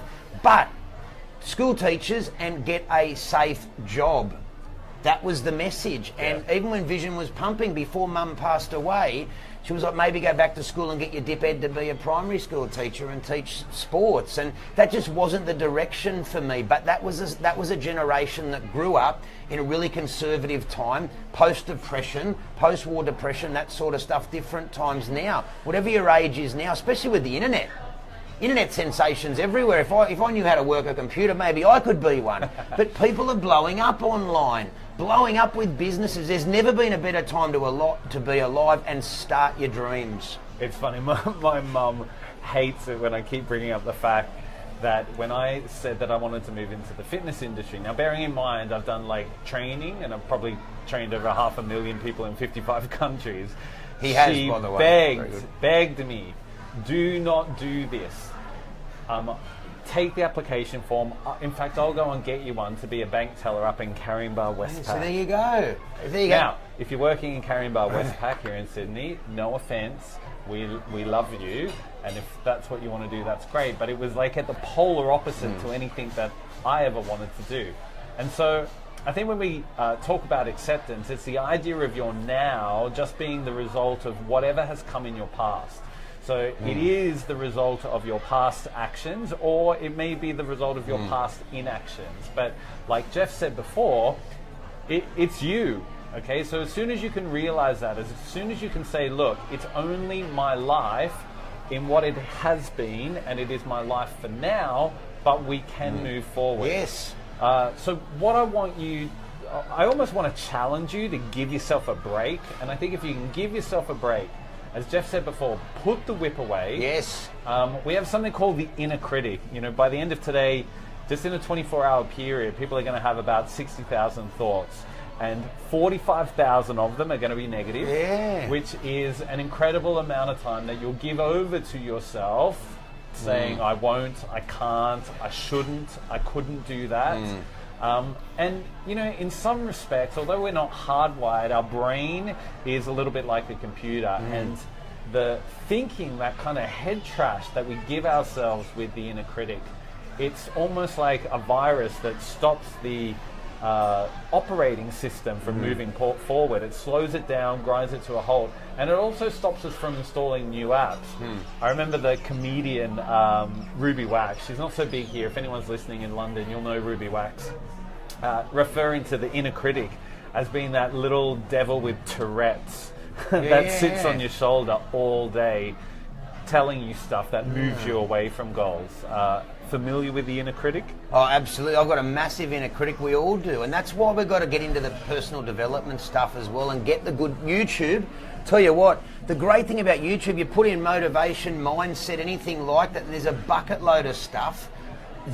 but school teachers and get a safe job. That was the message. And even when Vision was pumping before Mum passed away, she was like, maybe go back to school and get your dip ed to be a primary school teacher and teach sports. And that just wasn't the direction for me. But that was a generation that grew up in a really conservative time, post-depression, post-war depression, that sort of stuff, different times now. Whatever your age is now, especially with the internet sensations everywhere. If I knew how to work a computer, maybe I could be one. But people are blowing up online, blowing up with businesses. There's never been a better time to be alive and start your dreams. It's funny, my mum hates it when I keep bringing up the fact that when I said that I wanted to move into the fitness industry, now bearing in mind I've done like training and I've probably trained over 500,000 people in 55 countries. He has, she by the way. begged me, do not do this. Take the application form. In fact, I'll go and get you one to be a bank teller up in Caringbah, Westpac. So there you go. Now, if you're working in Caringbah, Westpac here in Sydney, no offence, we love you, and if that's what you want to do, that's great. But it was like at the polar opposite to anything that I ever wanted to do. And so I think when we talk about acceptance, it's the idea of your now just being the result of whatever has come in your past. So it is the result of your past actions, or it may be the result of your past inactions. But like Geoff said before, it's you. Okay, so as soon as you can realize that, as soon as you can say, look, it's only my life in what it has been, and it is my life for now, but we can move forward. Yes. So what I want you, I almost want to challenge you to give yourself a break. And I think if you can give yourself a break, as Geoff said before, put the whip away. Yes. We have something called the inner critic. You know, by the end of today, just in a 24-hour period, people are going to have about 60,000 thoughts. And 45,000 of them are going to be negative, which is an incredible amount of time that you'll give over to yourself, saying, I won't, I can't, I shouldn't, I couldn't do that. And, you know, in some respects, although we're not hardwired, our brain is a little bit like a computer. And the thinking, that kind of head trash that we give ourselves with the inner critic, it's almost like a virus that stops the operating system from moving forward. It slows it down, grinds it to a halt, and it also stops us from installing new apps. I remember the comedian Ruby Wax. She's not so big here. If anyone's listening in London, you'll know Ruby Wax. Referring to the inner critic as being that little devil with Tourette's that sits on your shoulder all day, telling you stuff that moves you away from goals. Familiar with the inner critic? Oh, absolutely. I've got a massive inner critic. We all do. And that's why we've got to get into the personal development stuff as well and get the good YouTube. Tell you what, the great thing about YouTube, you put in motivation, mindset, anything like that, and there's a bucket load of stuff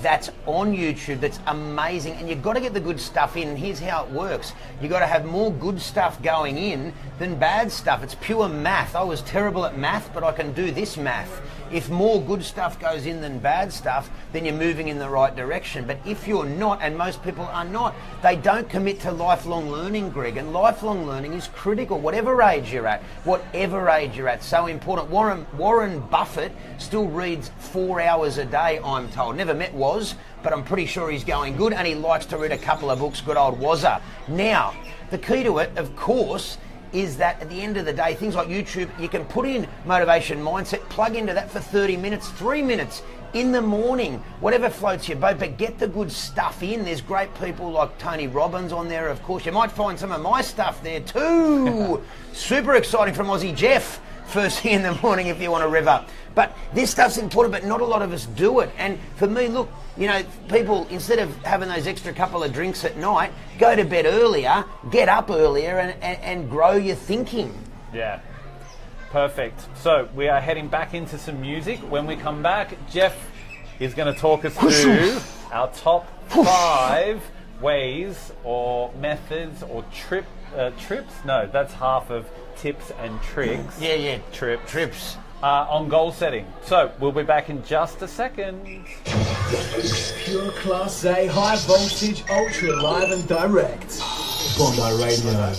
that's on YouTube that's amazing, and you've got to get the good stuff in. And here's how it works. You've got to have more good stuff going in than bad stuff. It's pure math. I was terrible at math, but I can do this math. If more good stuff goes in than bad stuff, then you're moving in the right direction. But if you're not, and most people are not, they don't commit to lifelong learning, Greg. And lifelong learning is critical, whatever age you're at. So important. Warren Buffett still reads 4 hours a day, I'm told. Never met Woz, but I'm pretty sure he's going good, and he likes to read a couple of books, good old Wazza. Now, the key to it, of course, is that at the end of the day, things like YouTube, you can put in motivation mindset, plug into that for 30 minutes, 3 minutes in the morning, whatever floats your boat, but get the good stuff in. There's great people like Tony Robbins on there, of course. You might find some of my stuff there too. Super exciting from Aussie Geoff, first thing in the morning if you want to rev up. But this stuff's important, but not a lot of us do it. And for me, look, you know, people, instead of having those extra couple of drinks at night, go to bed earlier, get up earlier and grow your thinking. Yeah, perfect. So we are heading back into some music. When we come back, Geoff is going to talk us through our top 5 ways or methods or trips. No, that's half of tips and tricks. Yeah. Trips. On goal setting. So we'll be back in just a second. Pure Class A, high voltage, ultra live and direct. Bondi Radio.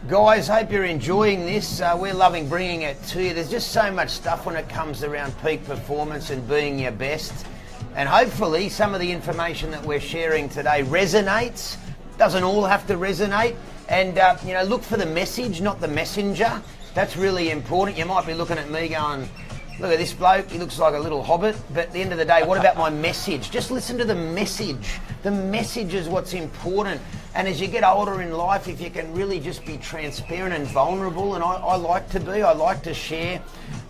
Guys, hope you're enjoying this. We're loving bringing it to you. There's just so much stuff when it comes around peak performance and being your best. And hopefully some of the information that we're sharing today resonates. Doesn't all have to resonate. And, look for the message, not the messenger. That's really important. You might be looking at me going, look at this bloke, he looks like a little hobbit. But at the end of the day, what about my message? Just listen to the message. The message is what's important. And as you get older in life, if you can really just be transparent and vulnerable, and I like to share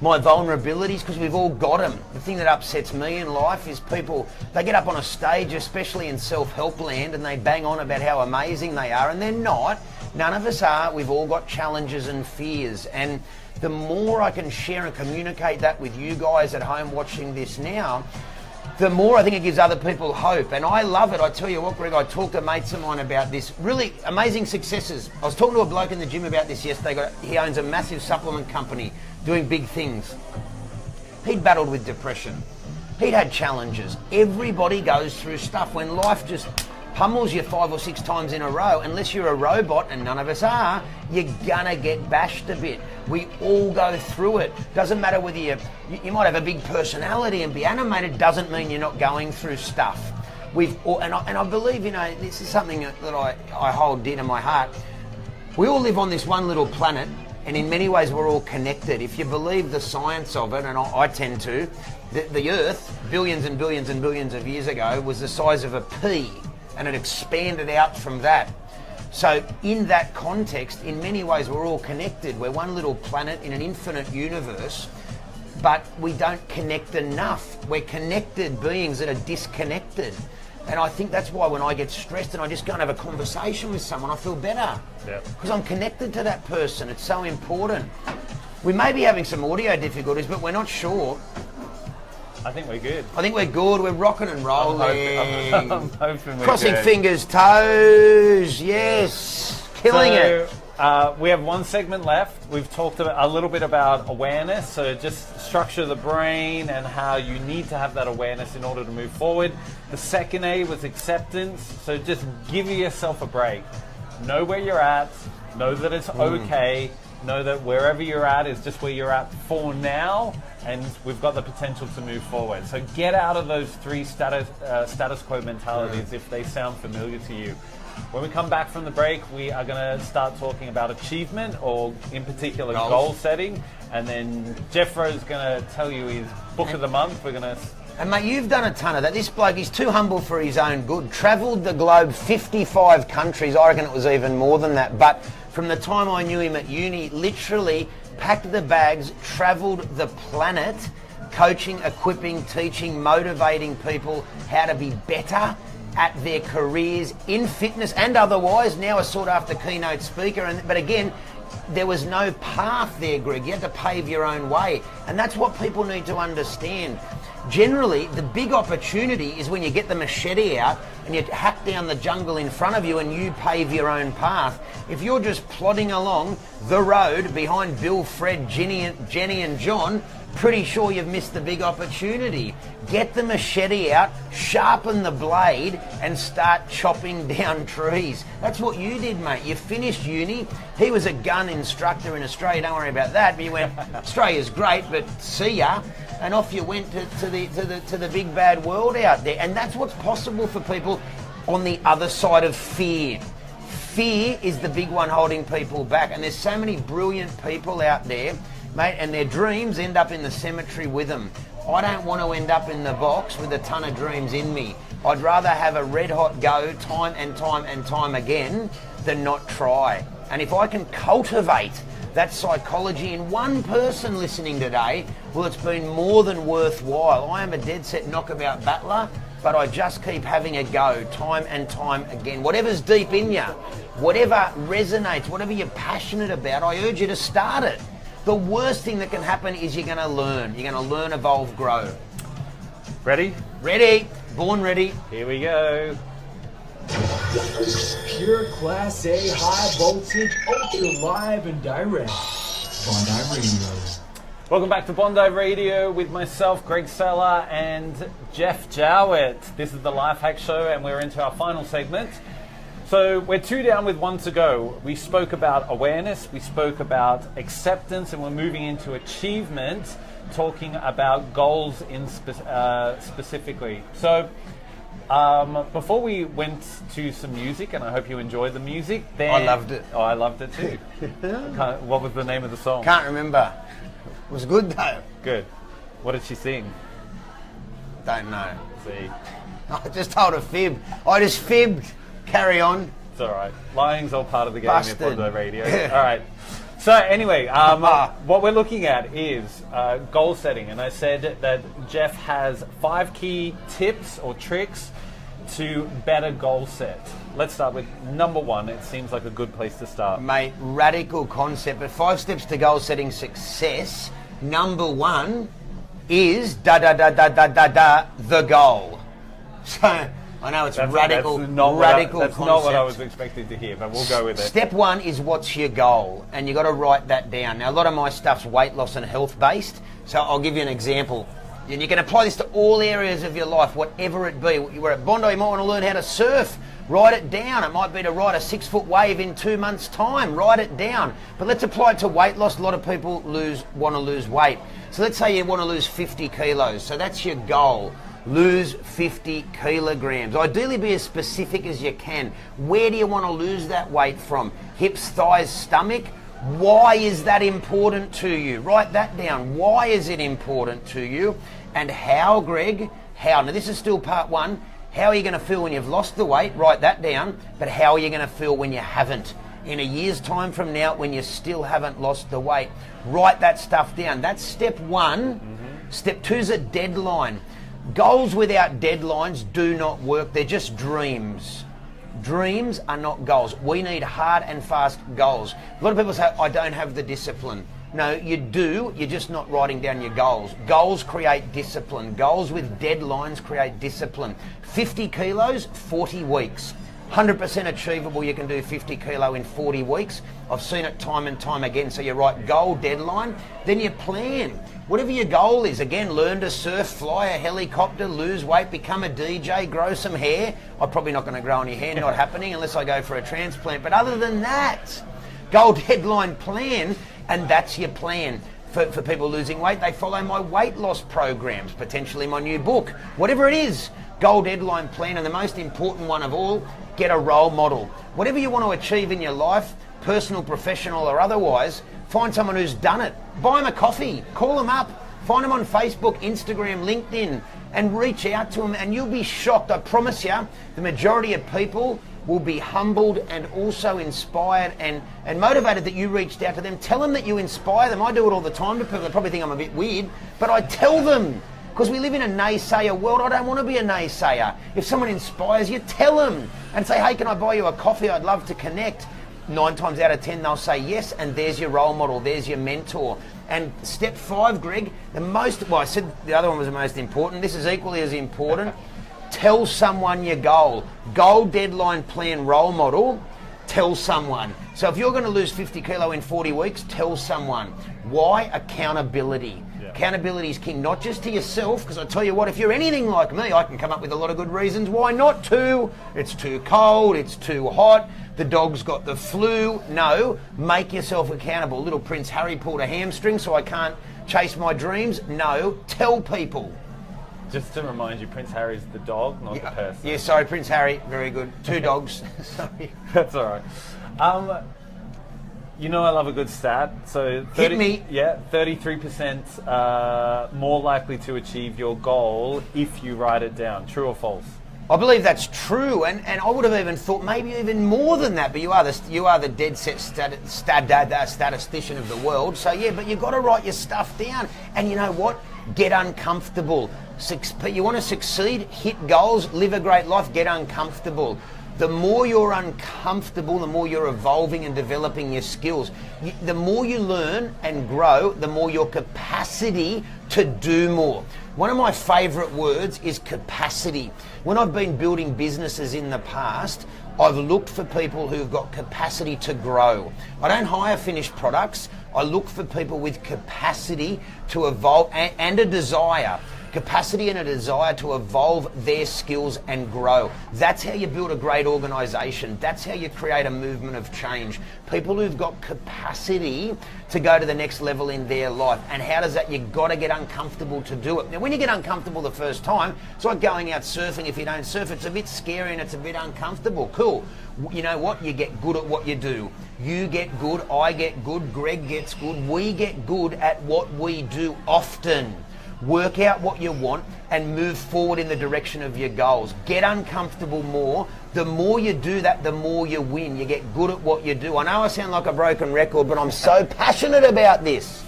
my vulnerabilities because we've all got them. The thing that upsets me in life is people, they get up on a stage, especially in self-help land, and they bang on about how amazing they are, and they're not. None of us are. We've all got challenges and fears. And the more I can share and communicate that with you guys at home watching this now, the more I think it gives other people hope. And I love it. I tell you what, Greg, I talked to mates of mine about this. Really amazing successes. I was talking to a bloke in the gym about this yesterday. He owns a massive supplement company doing big things. He'd battled with depression. He'd had challenges. Everybody goes through stuff. When life just pummels you 5 or 6 times in a row, unless you're a robot, and none of us are, you're gonna get bashed a bit. We all go through it. Doesn't matter whether you might have a big personality and be animated, doesn't mean you're not going through stuff. And I believe, this is something that I hold dear to my heart. We all live on this one little planet, and in many ways we're all connected. If you believe the science of it, and I tend to, the Earth, billions and billions and billions of years ago, was the size of a pea, and it expanded out from that. So in that context, in many ways we're all connected. We're one little planet in an infinite universe, but we don't connect enough. We're connected beings that are disconnected. And I think that's why when I get stressed and I just go and have a conversation with someone, I feel better. Because I'm connected to that person. It's so important. We may be having some audio difficulties, but we're not sure. I think we're good. We're rocking and rolling. I'm hoping we're Crossing good. fingers, toes. Yes. Killing it. We have one segment left. We've talked a little bit about awareness. So just structure the brain and how you need to have that awareness in order to move forward. The second A was acceptance. So just give yourself a break. Know where you're at. Know that it's okay. Know that wherever you're at is just where you're at for now, and we've got the potential to move forward. So get out of those 3 status quo mentalities if they sound familiar to you. When we come back from the break, we are going to start talking about achievement, or in particular goal setting, and then Geoff is going to tell you his book of the month. We're going to... And mate, you've done a ton of that. This bloke, he's too humble for his own good. Travelled the globe, 55 countries. I reckon it was even more than that. But from the time I knew him at uni, literally packed the bags, travelled the planet, coaching, equipping, teaching, motivating people how to be better at their careers in fitness and otherwise. Now a sought after keynote speaker. But again, there was no path there, Greg. You had to pave your own way. And that's what people need to understand. Generally, the big opportunity is when you get the machete out and you hack down the jungle in front of you and you pave your own path. If you're just plodding along the road behind Bill, Fred, Jenny and John, pretty sure you've missed the big opportunity. Get the machete out, sharpen the blade, and start chopping down trees. That's what you did, mate. You finished uni. He was a gun instructor in Australia. Don't worry about that. But you went, Australia's great, but see ya. And off you went to the big bad world out there. And that's what's possible for people on the other side of fear. Fear is the big one holding people back. And there's so many brilliant people out there, mate, and their dreams end up in the cemetery with them. I don't want to end up in the box with a ton of dreams in me. I'd rather have a red hot go time and time and time again than not try. And if I can cultivate that psychology in one person listening today, well, it's been more than worthwhile. I am a dead set knockabout battler, but I just keep having a go time and time again. Whatever's deep in you, whatever resonates, whatever you're passionate about, I urge you to start it. The worst thing that can happen is you're going to learn. You're going to learn, evolve, grow. Ready? Ready. Born ready. Here we go. Pure Class A, high voltage, ultra live and direct. Bondi Radio. Welcome back to Bondi Radio with myself, Greg Sellar, and Geoff Jowett. This is the LifeHack Show, and we're into our final segment. So we're 2 down with 1 to go. We spoke about awareness, we spoke about acceptance, and we're moving into achievement, talking about goals in specifically. So before we went to some music, and I hope you enjoyed the music. I loved it. Oh, I loved it too. What was the name of the song? Can't remember. It was good though. Good. What did she sing? Don't know. See. I just told a fib. I just fibbed. Carry on. It's all right. Lying's all part of the game Busted. at Bondi Radio. All right. So anyway, what we're looking at is goal setting. And I said that Geoff has 5 key tips or tricks to better goal set. Let's start with number 1. It seems like a good place to start. Mate, radical concept. But 5 steps to goal setting success. Number 1 is the goal. So I know it's radical That's concept. not what I was expecting to hear, but we'll go with it. Step 1 is what's your goal, and you got to write that down. Now, a lot of my stuff's weight loss and health based, so I'll give you an example. And you can apply this to all areas of your life, whatever it be. We're at Bondi, you might want to learn how to surf. Write it down. It might be to ride a 6-foot wave in 2 months' time. Write it down. But let's apply it to weight loss. A lot of people want to lose weight. So let's say you want to lose 50 kilos. So that's your goal. Lose 50 kilograms. Ideally be as specific as you can. Where do you want to lose that weight from? Hips, thighs, stomach? Why is that important to you? Write that down. Why is it important to you? And how, Greg? How? Now this is still part 1. How are you going to feel when you've lost the weight? Write that down. But how are you going to feel when you haven't? In a year's time from now, when you still haven't lost the weight? Write that stuff down. That's step 1. Step 2 is a deadline. Goals without deadlines do not work. They're just dreams. Dreams are not goals. We need hard and fast goals. A lot of people say, I don't have the discipline. No, you do. You're just not writing down your goals. Goals create discipline. Goals with deadlines create discipline. 50 kilos, 40 weeks. 100% achievable. You can do 50 kilo in 40 weeks. I've seen it time and time again. So you write goal, deadline, then you plan. Whatever your goal is, again, learn to surf, fly a helicopter, lose weight, become a DJ, grow some hair. I'm probably not going to grow any hair, not happening unless I go for a transplant. But other than that, goal, deadline, plan, and that's your plan. For people losing weight, they follow my weight loss programs, potentially my new book. Whatever it is, goal, deadline, plan, and the most important one of all, get a role model. Whatever you want to achieve in your life, personal, professional, or otherwise, find someone who's done it. Buy them a coffee, call them up, find them on Facebook, Instagram, LinkedIn, and reach out to them, and you'll be shocked. I promise you, the majority of people will be humbled and also inspired and motivated that you reached out to them. Tell them that you inspire them. I do it all the time to people. They probably think I'm a bit weird, but I tell them, because we live in a naysayer world. I don't want to be a naysayer. If someone inspires you, tell them and say, hey, can I buy you a coffee? I'd love to connect. 9 times out of 10 they'll say yes, and there's your role model, there's your mentor. And step 5, Greg, I said the other one was the most important. This is equally as important. Tell someone your goal. Goal, deadline, plan, role model. Tell someone. So if you're going to lose 50 kilo in 40 weeks, tell someone. Why? Accountability. Yeah. Accountability is king, not just to yourself, because I tell you what, if you're anything like me, I can come up with a lot of good reasons why not to. It's too cold, it's too hot, the dog's got the flu. No, make yourself accountable. Little Prince Harry pulled a hamstring, so I can't chase my dreams. No, tell people. Just to remind you, Prince Harry's the dog, not the person. Yeah, sorry, Prince Harry. Very good. 2 dogs. Sorry. That's all right. You know I love a good stat. So 30, hit me. Yeah, 33% more likely to achieve your goal if you write it down. True or false? I believe that's true, and I would have even thought maybe even more than that. But you are the dead set statistician of the world. So yeah, but you've got to write your stuff down. And you know what? Get uncomfortable. You want to succeed, hit goals, live a great life, get uncomfortable. The more you're uncomfortable, the more you're evolving and developing your skills. The more you learn and grow, the more your capacity to do more. One of my favourite words is capacity. When I've been building businesses in the past, I've looked for people who've got capacity to grow. I don't hire finished products. I look for people with capacity to evolve and a desire. Capacity and a desire to evolve their skills and grow. That's how you build a great organisation. That's how you create a movement of change. People who've got capacity to go to the next level in their life. And how does that? You've got to get uncomfortable to do it. Now, when you get uncomfortable the first time, it's like going out surfing. If you don't surf, it's a bit scary and it's a bit uncomfortable. Cool. You know what? You get good at what you do. You get good, I get good, Greg gets good. We get good at what we do often. Work out what you want and move forward in the direction of your goals. Get uncomfortable more. The more you do that, the more you win. You get good at what you do. I know I sound like a broken record, but I'm so passionate about this.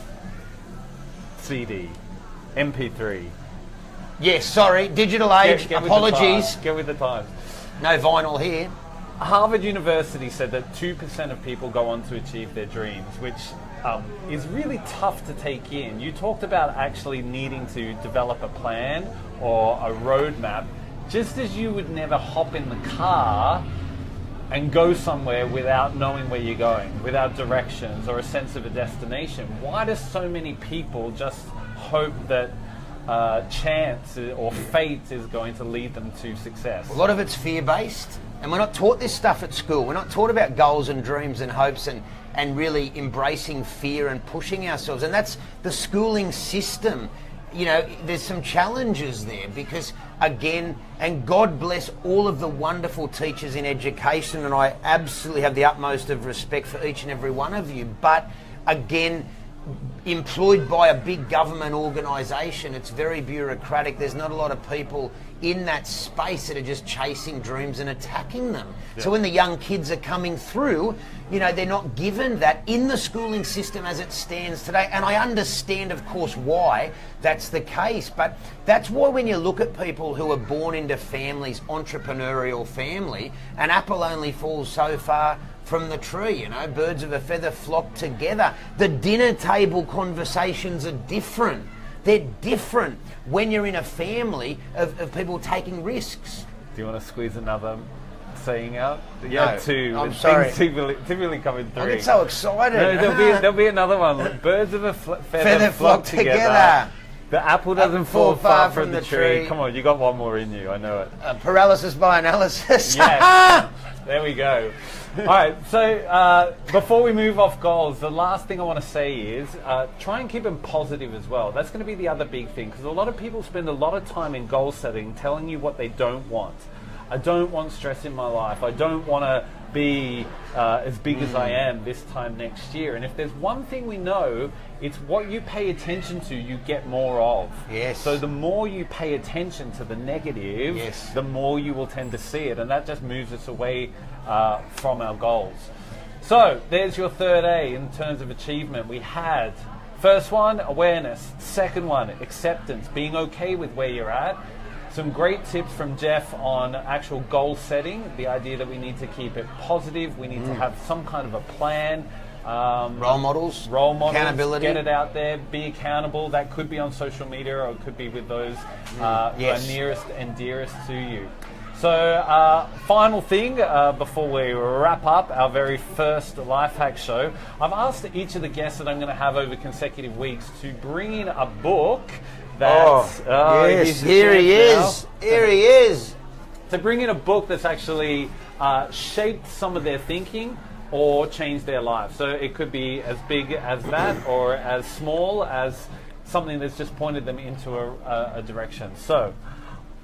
CD, MP3. Yes, sorry, digital age, apologies. Get with the times. No vinyl here. Harvard University said that 2% of people go on to achieve their dreams, which is really tough to take in. You talked about actually needing to develop a plan or a roadmap, just as you would never hop in the car and go somewhere without knowing where you're going, without directions or a sense of a destination. Why do so many people just hope that chance or fate is going to lead them to success? A lot of it's fear-based, and we're not taught this stuff at school. We're not taught about goals and dreams and hopes and really embracing fear and pushing ourselves. And that's the schooling system. You know, there's some challenges there because, again, and God bless all of the wonderful teachers in education, and I absolutely have the utmost of respect for each and every one of you. But, again, employed by a big government organisation, it's very bureaucratic. There's not a lot of people in that space that are just chasing dreams and attacking them. Yeah. So when the young kids are coming through, you know, they're not given that in the schooling system as it stands today. And I understand, of course, why that's the case. But that's why when you look at people who are born into families, entrepreneurial family, an apple only falls so far from the tree, you know, birds of a feather flock together. The dinner table conversations are different. They're different when you're in a family of people taking risks. Do you want to squeeze another saying out? Yeah, no, 2. I'm sorry. Typically coming 3. I get so excited. No, there'll be another one. Birds of a feather flock together. The apple doesn't fall far from the tree. Come on, you got one more in you. I know it. Paralysis by analysis. Yes. There we go. All right, so before we move off goals, the last thing I want to say is try and keep them positive as well. That's going to be the other big thing, because a lot of people spend a lot of time in goal setting telling you what they don't want. I don't want stress in my life. I don't want to be as big as I am this time next year. And if there's one thing we know, it's what you pay attention to, you get more of. Yes. So the more you pay attention to the negative, yes, the more you will tend to see it. And that just moves us away from our goals. So there's your third A in terms of achievement. We had first one, awareness. Second one, acceptance, being okay with where you're at. Some great tips from Geoff on actual goal setting, the idea that we need to keep it positive, we need to have some kind of a plan. Role models, accountability, get it out there, be accountable. That could be on social media, or it could be with those who are nearest and dearest to you. So, final thing before we wrap up our very first Life Hack show, I've asked each of the guests that I'm going to have over consecutive weeks to bring in a book that's... Here he is. To bring in a book that's actually shaped some of their thinking or changed their life. So it could be as big as that, or as small as something that's just pointed them into a direction. So,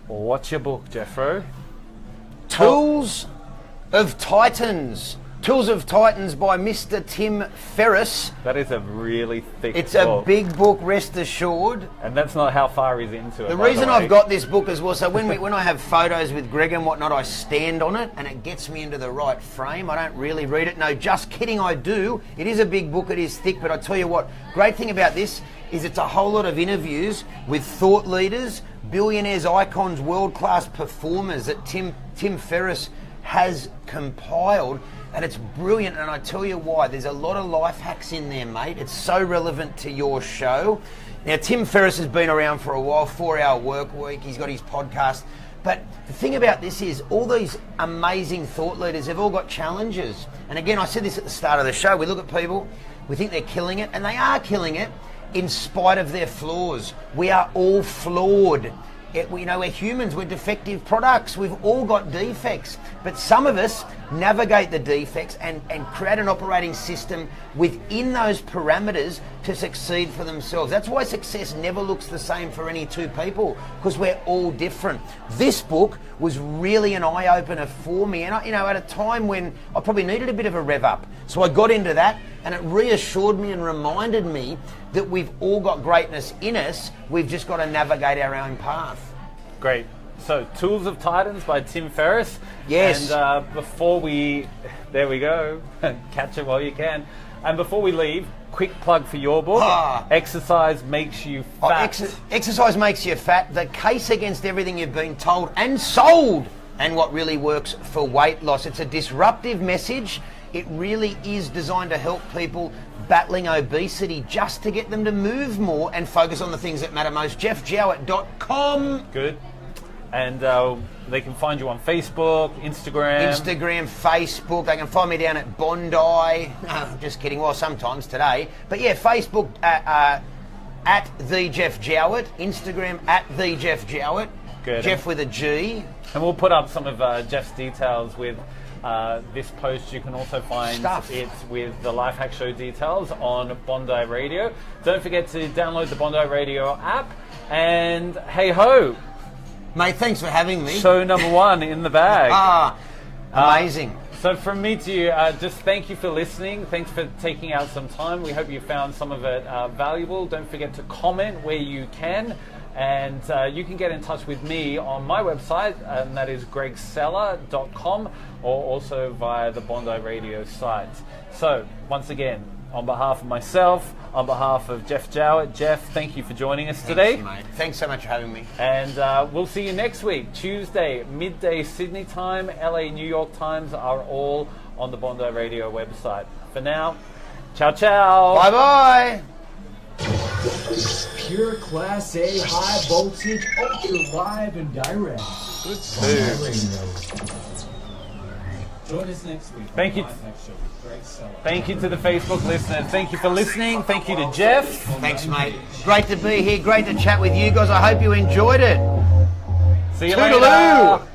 what's your book, Jeffro? Tools of Titans. Tools of Titans by Mr. Tim Ferriss. That is a really thick book. It's a big book, rest assured. And that's not how far he's into it. The reason I've got this book as well, so when I have photos with Greg and whatnot, I stand on it and it gets me into the right frame. I don't really read it. No, just kidding, I do. It is a big book, it is thick, but I tell you what, great thing about this is it's a whole lot of interviews with thought leaders, billionaires, icons, world-class performers that Tim Ferriss has compiled. And it's brilliant, and I tell you why. There's a lot of life hacks in there, mate. It's so relevant to your show. Now, Tim Ferriss has been around for a while, 4-Hour Work Week. He's got his podcast. But the thing about this is all these amazing thought leaders have all got challenges. And again, I said this at the start of the show. We look at people, we think they're killing it, and they are killing it in spite of their flaws. We are all flawed. We're humans, we're defective products, we've all got defects, but some of us navigate the defects and create an operating system within those parameters to succeed for themselves. That's why success never looks the same for any two people, because we're all different. This book was really an eye-opener for me, and at a time when I probably needed a bit of a rev up. So I got into that, and it reassured me and reminded me that we've all got greatness in us, we've just got to navigate our own path. Great. So, Tools of Titans by Tim Ferriss. Yes. And there we go, catch it while you can. And before we leave, quick plug for your book, Exercise Makes You Fat. Exercise Makes You Fat, the case against everything you've been told and sold, and what really works for weight loss. It's a disruptive message. It really is designed to help people battling obesity, just to get them to move more and focus on the things that matter most. GeoffJowett.com. Good. And they can find you on Facebook, Instagram, Facebook. They can find me down at Bondi. No, just kidding. Well, sometimes today. But yeah, Facebook at the Geoff Jowett. Instagram at the Geoff Jowett. Good. Geoff with a G. And we'll put up some of Geoff's details with this post. You can also find it with the Life Hack Show details on Bondi Radio. Don't forget to download the Bondi Radio app. And hey ho! Mate, thanks for having me. Show number 1 in the bag. Amazing. So from me to you, just thank you for listening. Thanks for taking out some time. We hope you found some of it valuable. Don't forget to comment where you can. And you can get in touch with me on my website, and that is gregsellar.com, or also via the Bondi Radio site. So, once again, on behalf of myself, on behalf of Geoff Jowett, Geoff, thank you for joining us today. Thanks, mate. Thanks so much for having me. And we'll see you next week, Tuesday, midday Sydney time, LA, New York times are all on the Bondi Radio website. For now, ciao, ciao. Bye-bye. Pure Class A, high voltage, ultra live and direct. Good Bondi food. Radio. Join us next week. Thank you. Greg Sellar. Thank you to the Facebook listeners. Thank you for listening. Thank you to Geoff. Thanks, mate. Great to be here. Great to chat with you guys. I hope you enjoyed it. See you Toodaloo. later.